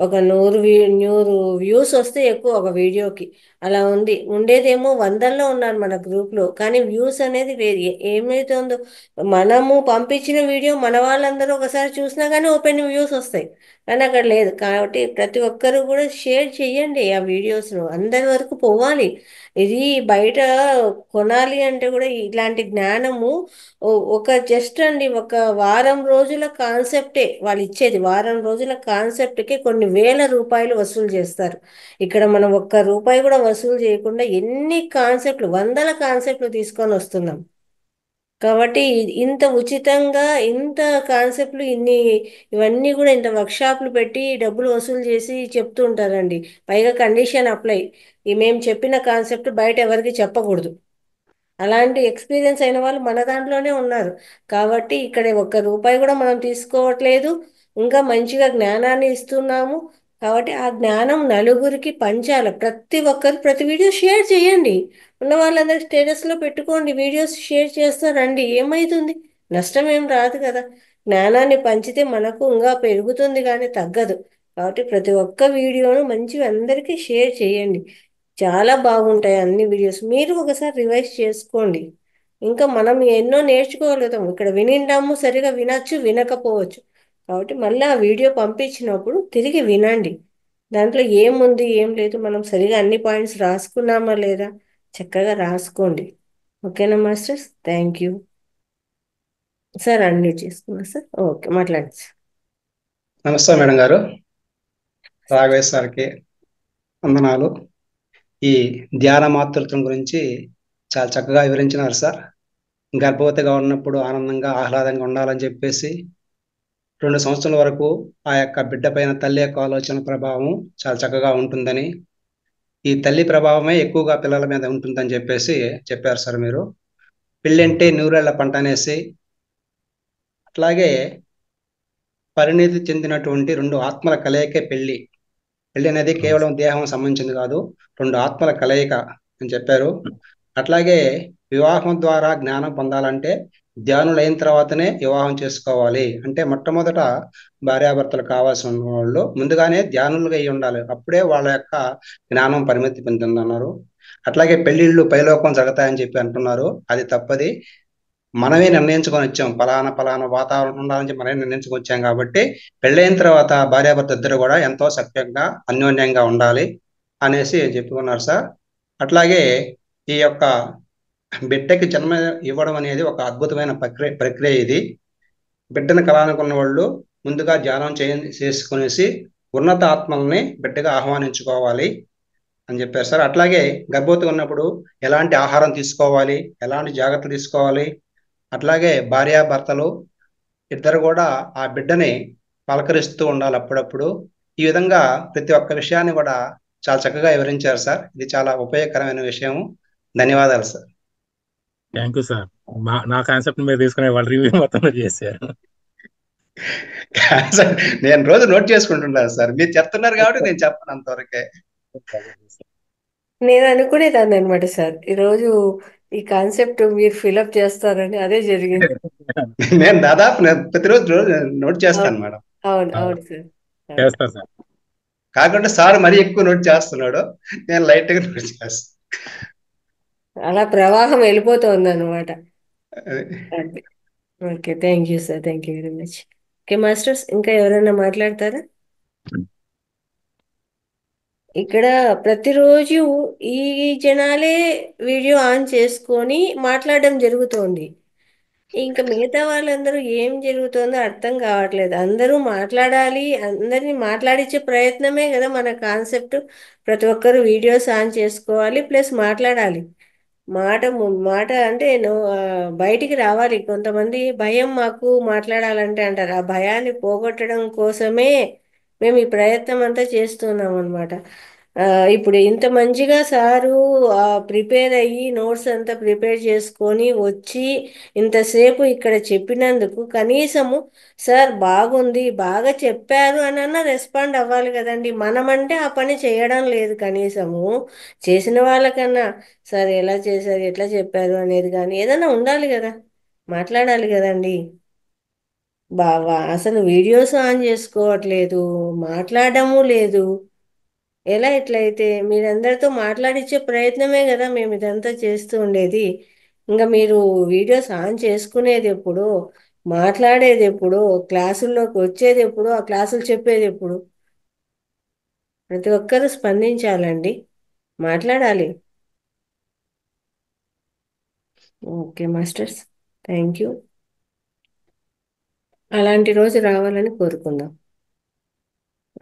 Speaker 1: ఒక 100 వ్యూస్ వస్తే ఎక్కువ ఒక వీడియోకి. అలా ఉండేదేమో వందల్లో ఉన్నారు మన గ్రూప్లో, కానీ వ్యూస్ అనేది లేదు. ఏమైతుందో మనము పంపించిన వీడియో మన వాళ్ళందరూ ఒకసారి చూసినా కానీ ఓపెన్ వ్యూస్ వస్తాయి, కానీ అక్కడ లేదు. కాబట్టి ప్రతి ఒక్కరు కూడా షేర్ చేయండి ఆ వీడియోస్ను, అందరి వరకు పోవాలి. ఇది బయట కొనాలి అంటే కూడా ఇలాంటి జ్ఞానము ఒక జస్ట్ అండి ఒక వారం రోజుల కాన్సెప్టే వాళ్ళు ఇచ్చేది. వారం రోజుల కాన్సెప్ట్కి కొన్ని వేల రూపాయలు వసూలు చేస్తారు. ఇక్కడ మనం ఒక్క రూపాయి కూడా వసూలు చేయకుండా ఎన్ని కాన్సెప్ట్లు, వందల కాన్సెప్ట్లు తీసుకొని వస్తున్నాం. కాబట్టి ఇంత ఉచితంగా ఇంత కాన్సెప్ట్లు ఇవన్నీ కూడా ఇంత వర్క్షాప్లు పెట్టి డబ్బులు వసూలు చేసి చెప్తూ ఉంటారండి. పైగా కండిషన్ అప్లై, మేము చెప్పిన కాన్సెప్ట్ బయట ఎవరికి చెప్పకూడదు. అలాంటి ఎక్స్పీరియన్స్ అయిన వాళ్ళు మన దాంట్లోనే ఉన్నారు. కాబట్టి ఇక్కడ ఒక్క రూపాయి కూడా మనం తీసుకోవట్లేదు, ఇంకా మంచిగా జ్ఞానాన్ని ఇస్తున్నాము. కాబట్టి ఆ జ్ఞానం నలుగురికి పంచాలి. ప్రతి ఒక్కరు ప్రతి వీడియో షేర్ చేయండి. ఉన్న వాళ్ళందరూ స్టేటస్లో పెట్టుకోండి, వీడియోస్ షేర్ చేస్తారండి. ఏమవుతుంది? నష్టం ఏం రాదు కదా. జ్ఞానాన్ని పంచితే మనకు ఇంకా పెరుగుతుంది కానీ తగ్గదు. కాబట్టి ప్రతి ఒక్క వీడియోను మంచిగా అందరికీ షేర్ చేయండి. చాలా బాగుంటాయి అన్ని వీడియోస్. మీరు ఒకసారి రివైజ్ చేసుకోండి. ఇంకా మనం ఎన్నో నేర్చుకోగలుగుతాం. ఇక్కడ వినింటాము, సరిగా వినొచ్చు, వినకపోవచ్చు. కాబట్టి మళ్ళీ ఆ వీడియో పంపించినప్పుడు తిరిగి వినండి. దాంట్లో ఏముంది ఏం లేదు, మనం సరిగా అన్ని పాయింట్స్ రాసుకున్నామా లేదా చక్కగా రాసుకోండి. ఓకేనా masters? Thank you sir. Unmute చేసుకున్నా సార్. ఓకే, మాట్లాడండి సార్.
Speaker 6: నమస్తే మేడం గారు. రాఘవేష్ సార్కి వందనాలు. ఈ ధ్యాన మాతృత్వం గురించి చాలా చక్కగా వివరించినారు సార్. గర్భవతిగా ఉన్నప్పుడు ఆనందంగా ఆహ్లాదంగా ఉండాలని చెప్పేసి 2 సంవత్సరాల వరకు ఆ యొక్క బిడ్డ పైన తల్లి యొక్క ఆలోచన ప్రభావం చాలా చక్కగా ఉంటుందని, ఈ తల్లి ప్రభావమే ఎక్కువగా పిల్లల మీద ఉంటుందని చెప్పేసి చెప్పారు సార్ మీరు. పెళ్ళంటే నూరేళ్ల పంట అనేసి, అట్లాగే పరిణితి చెందినటువంటి 2 ఆత్మల కలయికే పెళ్లి. పెళ్లి అనేది కేవలం దేహం సంబంధించింది కాదు, 2 ఆత్మల కలయిక అని చెప్పారు. అట్లాగే వివాహం ద్వారా జ్ఞానం పొందాలంటే ధ్యానులు అయిన తర్వాతనే వివాహం చేసుకోవాలి. అంటే మొట్టమొదట భార్యాభర్తలు కావాల్సిన వాళ్ళు ముందుగానే ధ్యానులుగా అయి ఉండాలి, అప్పుడే వాళ్ళ యొక్క జ్ఞానం పరిమితి పొందుతున్నారు. అట్లాగే పెళ్లిళ్ళు పైలోకం జరుగుతాయని చెప్పి అంటున్నారు, అది తప్పది. మనమే నిర్ణయించుకొని వచ్చాం, పలానా వాతావరణం ఉండాలని మనమే నిర్ణయించుకొని వచ్చాం. కాబట్టి పెళ్ళైన తర్వాత భార్యాభర్త ఇద్దరు కూడా ఎంతో సఖ్యంగా అన్యోన్యంగా ఉండాలి అనేసి చెప్పుకున్నారు సార్. అట్లాగే ఈ యొక్క బిడ్డకి జన్మ ఇవ్వడం అనేది ఒక అద్భుతమైన ప్రక్రియ. ఇది బిడ్డను కలానుకున్న వాళ్ళు ముందుగా ధ్యానం చేసుకునేసి ఉన్నత ఆత్మల్ని బిడ్డగా ఆహ్వానించుకోవాలి అని చెప్పారు సార్. అట్లాగే గర్భవతి ఉన్నప్పుడు ఎలాంటి ఆహారం తీసుకోవాలి, ఎలాంటి జాగ్రత్తలు తీసుకోవాలి, అట్లాగే భార్యాభర్తలు ఇద్దరు కూడా ఆ బిడ్డని పలకరిస్తూ ఉండాలి అప్పుడప్పుడు. ఈ విధంగా ప్రతి ఒక్క విషయాన్ని కూడా చాలా చక్కగా వివరించారు సార్. ఇది చాలా ఉపయోగకరమైన విషయం. ధన్యవాదాలు సార్.
Speaker 2: Thank you sir. నా కాన్సెప్ట్ మీరు తీసుకునే వాళ్ళు రివ్యూ మొత్తం చేశారు.
Speaker 6: సార్, నేను రోజు నోట్ చేసుకుంటున్నాను సార్. మీరు చెప్తున్నారు కాబట్టి నేను చెప్పను అంతవరకే.
Speaker 1: నేను అనుకునేదాన్ని అనమాట సార్, ఈరోజు ఈ కాన్సెప్ట్ మీరు ఫిలప్ చేస్తారని. అదే జరిగింది.
Speaker 6: నేను ప్రతిరోజు నోట్ చేస్తాను
Speaker 1: అవును
Speaker 6: మేడం.
Speaker 1: అవును అవును సార్. అవును.
Speaker 2: చేస్తా సార్.
Speaker 6: కాకుండా సార్ మరీ ఎక్కువ నోట్ చేస్తున్నాడు, నేను లైట్ గా నోట్ చేస్తాను.
Speaker 1: అలా ప్రవాహం వెళ్ళిపోతుంది అనమాట.
Speaker 6: అది.
Speaker 1: Okay, thank you sir, thank you very much. Okay masters, ఇంకా ఎవరైనా మాట్లాడతారా? ఇక్కడ ప్రతిరోజు ఈ జనాలే వీడియో ఆన్ చేసుకొని మాట్లాడడం జరుగుతోంది. ఇంకా మిగతా వాళ్ళందరూ ఏం జరుగుతుందో అర్థం కావట్లేదు. అందరూ మాట్లాడాలి, అందరినీ మాట్లాడించే ప్రయత్నమే కదా మన కాన్సెప్ట్. ప్రతి ఒక్కరు వీడియోస్ ఆన్ చేసుకోవాలి, ప్లస్ మాట్లాడాలి. మాట అంటే బయటికి రావాలి. కొంతమంది భయం మాకు మాట్లాడాలంటే అంటారు. ఆ భయాన్ని పోగొట్టడం కోసమే మేము ఈ ప్రయత్నం అంతా చేస్తున్నాం అనమాట. ఇప్పుడు ఇంత మంచిగా సారు ప్రిపేర్ అయ్యి నోట్స్ అంతా ప్రిపేర్ చేసుకొని వచ్చి ఇంతసేపు ఇక్కడ చెప్పినందుకు కనీసము సార్ బాగుంది, బాగా చెప్పారు అని అన్న రెస్పాండ్ అవ్వాలి కదండి. మనమంటే ఆ పని చేయడం లేదు. కనీసము చేసిన వాళ్ళకన్నా సార్ ఎలా చేశారు, ఎట్లా చెప్పారు అనేది కానీ ఏదైనా ఉండాలి కదా, మాట్లాడాలి కదండి. బావా అసలు వీడియోస్ ఆన్ చేసుకోవట్లేదు, మాట్లాడము లేదు. ఎలా ఇట్లయితే? మీరందరితో మాట్లాడించే ప్రయత్నమే కదా మేము ఇదంతా చేస్తూ ఉండేది. ఇంకా మీరు వీడియోస్ ఆన్ చేసుకునేది ఎప్పుడు, మాట్లాడేది ఎప్పుడు, క్లాసుల్లోకి వచ్చేది ఎప్పుడు, ఆ క్లాసులు చెప్పేది ఎప్పుడు? ప్రతి ఒక్కరూ స్పందించాలండి, మాట్లాడాలి. Okay masters, thank you. అలాంటి రోజు రావాలని కోరుకుందాం.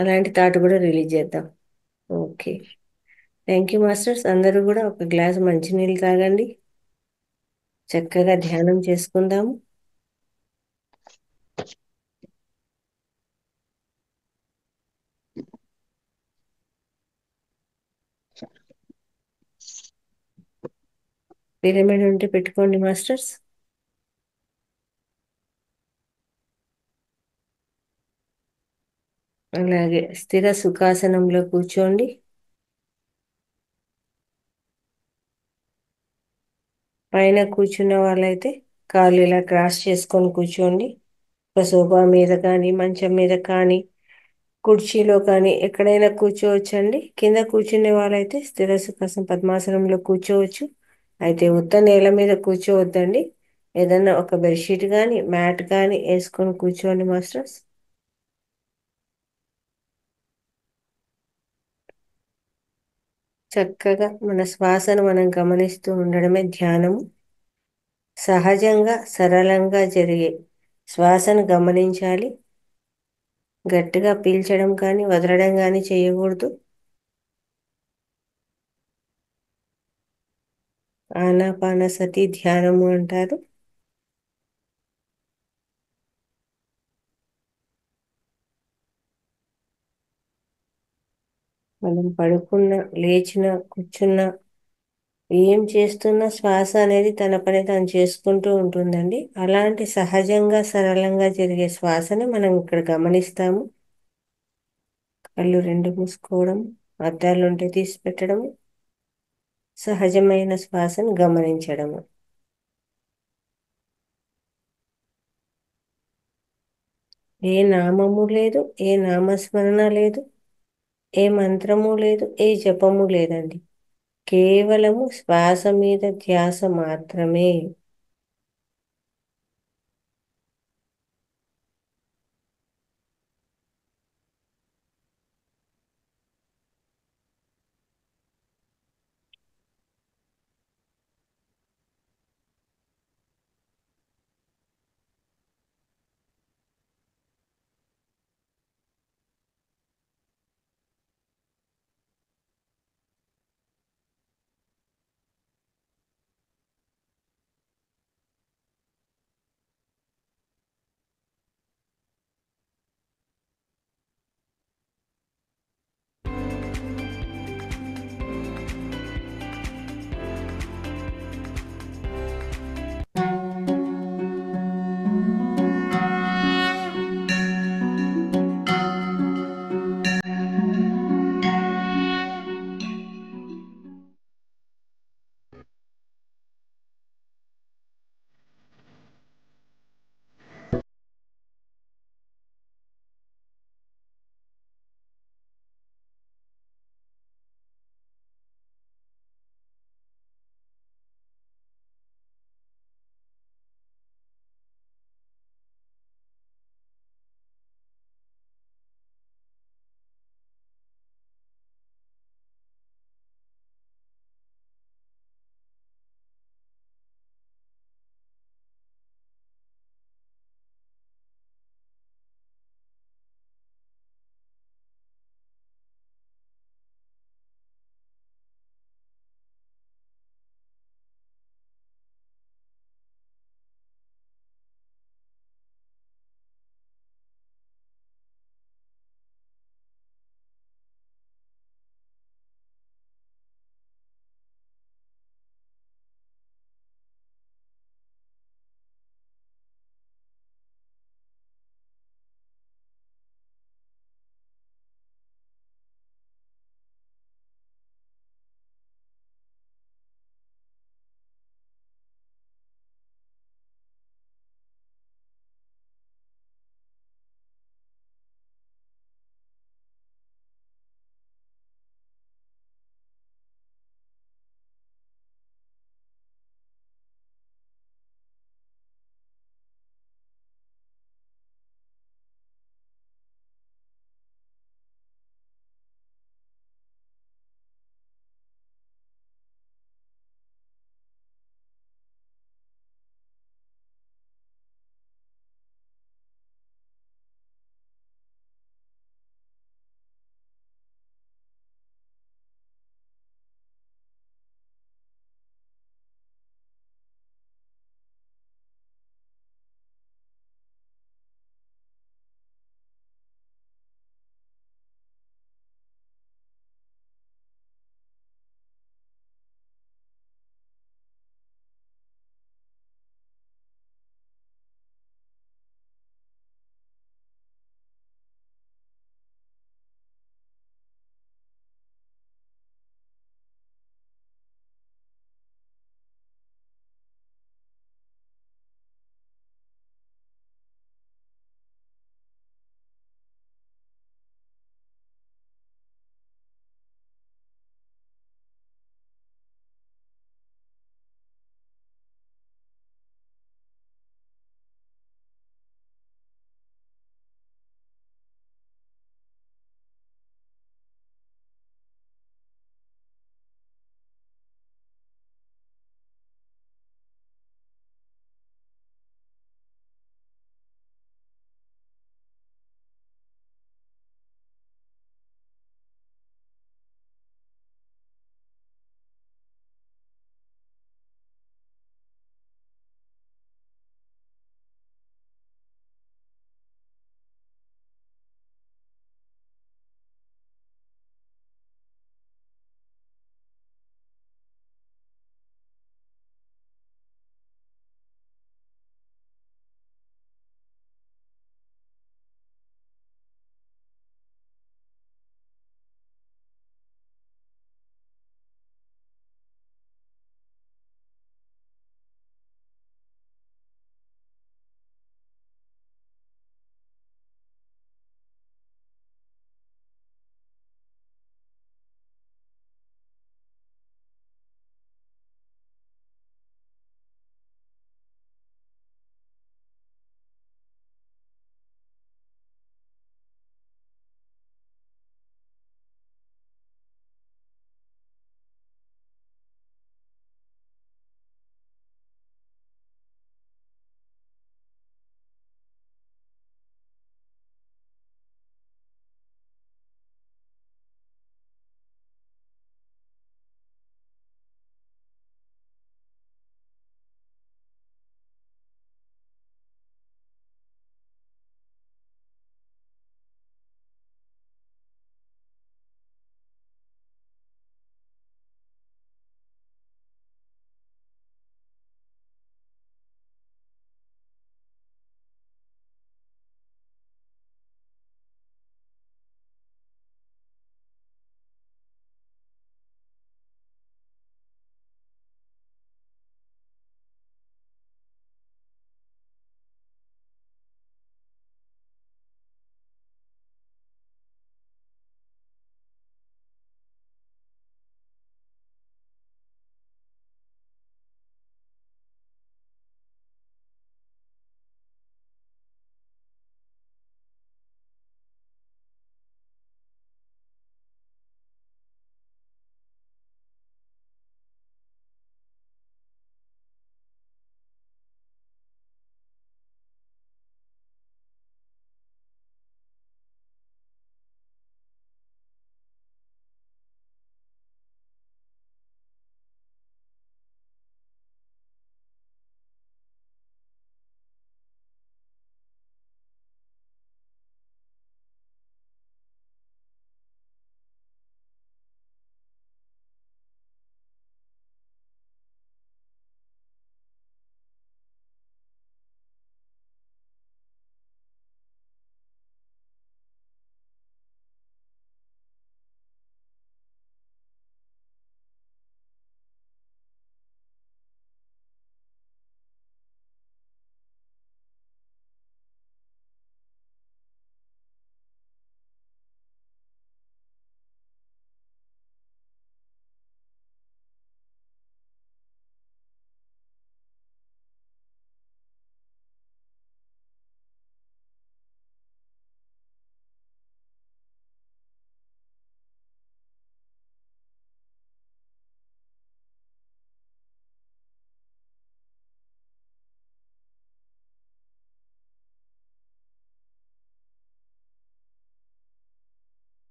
Speaker 1: అలాంటి థాట్ కూడా రిలీజ్ చేద్దాం. Okay, thank you masters. అందరూ కూడా ఒక గ్లాస్ మంచినీళ్ళు తాగండి, చక్కగా ధ్యానం చేసుకుందాము. పిరమిడ్ ఉంటే పెట్టుకోండి మాస్టర్స్. అలాగే స్థిర సుఖాసనంలో కూర్చోండి. పైన కూర్చున్న వాళ్ళైతే కాళ్ళు ఇలా క్రాస్ చేసుకొని కూర్చోండి. ఒక సోఫా మీద కానీ, మంచం మీద కానీ, కుర్చీలో కానీ ఎక్కడైనా కూర్చోవచ్చండి. కింద కూర్చునే వాళ్ళైతే స్థిర సుఖాసనం పద్మాసనంలో కూర్చోవచ్చు. అయితే ఉత్త నేల మీద కూర్చోవద్దండి. ఏదన్నా ఒక బెడ్షీట్ కానీ, మ్యాట్ కానీ వేసుకొని కూర్చోండి మాస్టర్స్. చక్కగా మన శ్వాసను మనం గమనిస్తూ ఉండడమే ధ్యానము. సహజంగా సరళంగా జరిగే శ్వాసను గమనించాలి. గట్టిగా పీల్చడం కానీ వదలడం కానీ చేయకూడదు. ఆనాపానసతి ధ్యానము అంటారు. మనం పడుకున్న, లేచిన, కూర్చున్న, ఏం చేస్తున్నా శ్వాస అనేది తన పని తాను చేసుకుంటూ ఉంటుందండి. అలాంటి సహజంగా సరళంగా జరిగే శ్వాసని మనం ఇక్కడ గమనిస్తాము. కళ్ళు రెండు మూసుకోవడం, అద్దాలు ఉంటే తీసి పెట్టడం, సహజమైన శ్వాసను గమనించడము. ఏ నామము లేదు, ఏ నామస్మరణ లేదు, ఏ మంత్రము లేదు, ఏ జపము లేదండి. కేవలము శ్వాస మీద ధ్యాస మాత్రమే.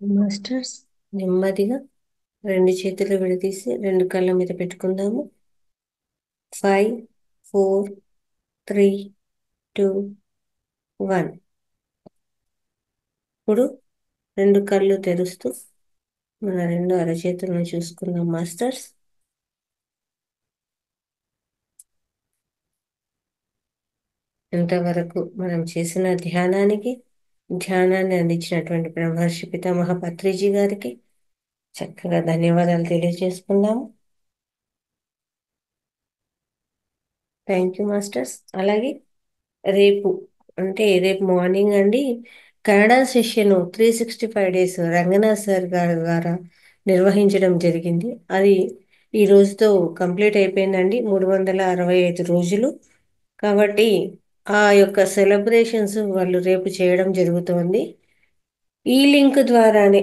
Speaker 1: మాస్టర్స్ నెమ్మదిగా 2 చేతులు విడదీసి 2 కళ్ళ మీద పెట్టుకుందాము. 5, 4, 3, 2, 1. ఇప్పుడు 2 కళ్ళు తెరుస్తూ మన 2 అరచేతులను చూసుకుందాం మాస్టర్స్. ఇంతవరకు మనం చేసిన ధ్యానాన్ని అందించినటువంటి బ్రహ్మర్షి పితామహ పత్రిజీ గారికి చక్కగా ధన్యవాదాలు తెలియజేసుకుందాము. Thank you masters. అలాగే రేపు రేపు మార్నింగ్ అండి Kannada session 365 days Ranganath sir గారి ద్వారా నిర్వహించడం జరిగింది. అది ఈ రోజుతో కంప్లీట్ అయిపోయిందండి. 365 రోజులు. కాబట్టి ఆ యొక్క సెలబ్రేషన్స్ వాళ్ళు రేపు చేయడం జరుగుతోంది. ఈ లింక్ ద్వారానే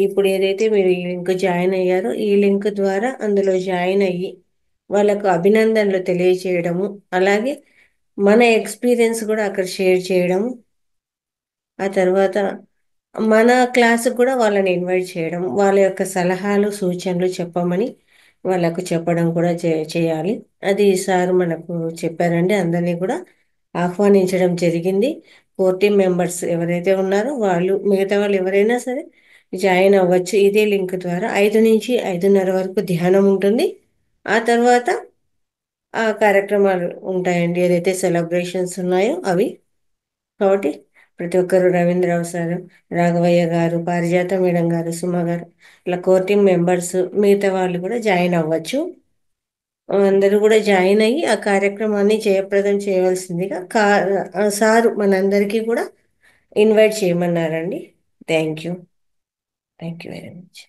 Speaker 1: ఇప్పుడు ఏదైతే మీరు ఈ లింక్ జాయిన్ అయ్యారో ఈ లింక్ ద్వారా అందులో జాయిన్ అయ్యి వాళ్ళకు అభినందనలు తెలియచేయడము, అలాగే మన ఎక్స్పీరియన్స్ కూడా అక్కడ షేర్ చేయడము, ఆ తర్వాత మన క్లాసుకు కూడా వాళ్ళని ఇన్వైట్ చేయడం, వాళ్ళ యొక్క సలహాలు సూచనలు చెప్పమని వాళ్ళకు చెప్పడం కూడా చేయాలి. అది సార్ మనకు చెప్పారండి. అందరినీ కూడా ఆహ్వానించడం జరిగింది. 4 మెంబర్స్ ఎవరైతే ఉన్నారో వాళ్ళు, మిగతా వాళ్ళు ఎవరైనా సరే జాయిన్ అవ్వచ్చు. ఇదే లింక్ ద్వారా 5 నుంచి 5:30 వరకు ధ్యానం ఉంటుంది. ఆ తర్వాత ఆ కార్యక్రమాలు ఉంటాయండి, ఏదైతే సెలబ్రేషన్స్ ఉన్నాయో అవి. కాబట్టి ప్రతి ఒక్కరు రవీంద్రరావు సార్, రాఘవయ్య గారు, పారిజాత మేడం గారు, సుమ గారు, ఇలా 4 మెంబర్స్, మిగతా వాళ్ళు కూడా జాయిన్ అవ్వచ్చు. అందరూ కూడా జాయిన్ అయ్యి ఆ కార్యక్రమాన్ని జయప్రదం చేయవలసిందిగా సారు మనందరికీ కూడా ఇన్వైట్ చేయమన్నారండి. Thank you very much.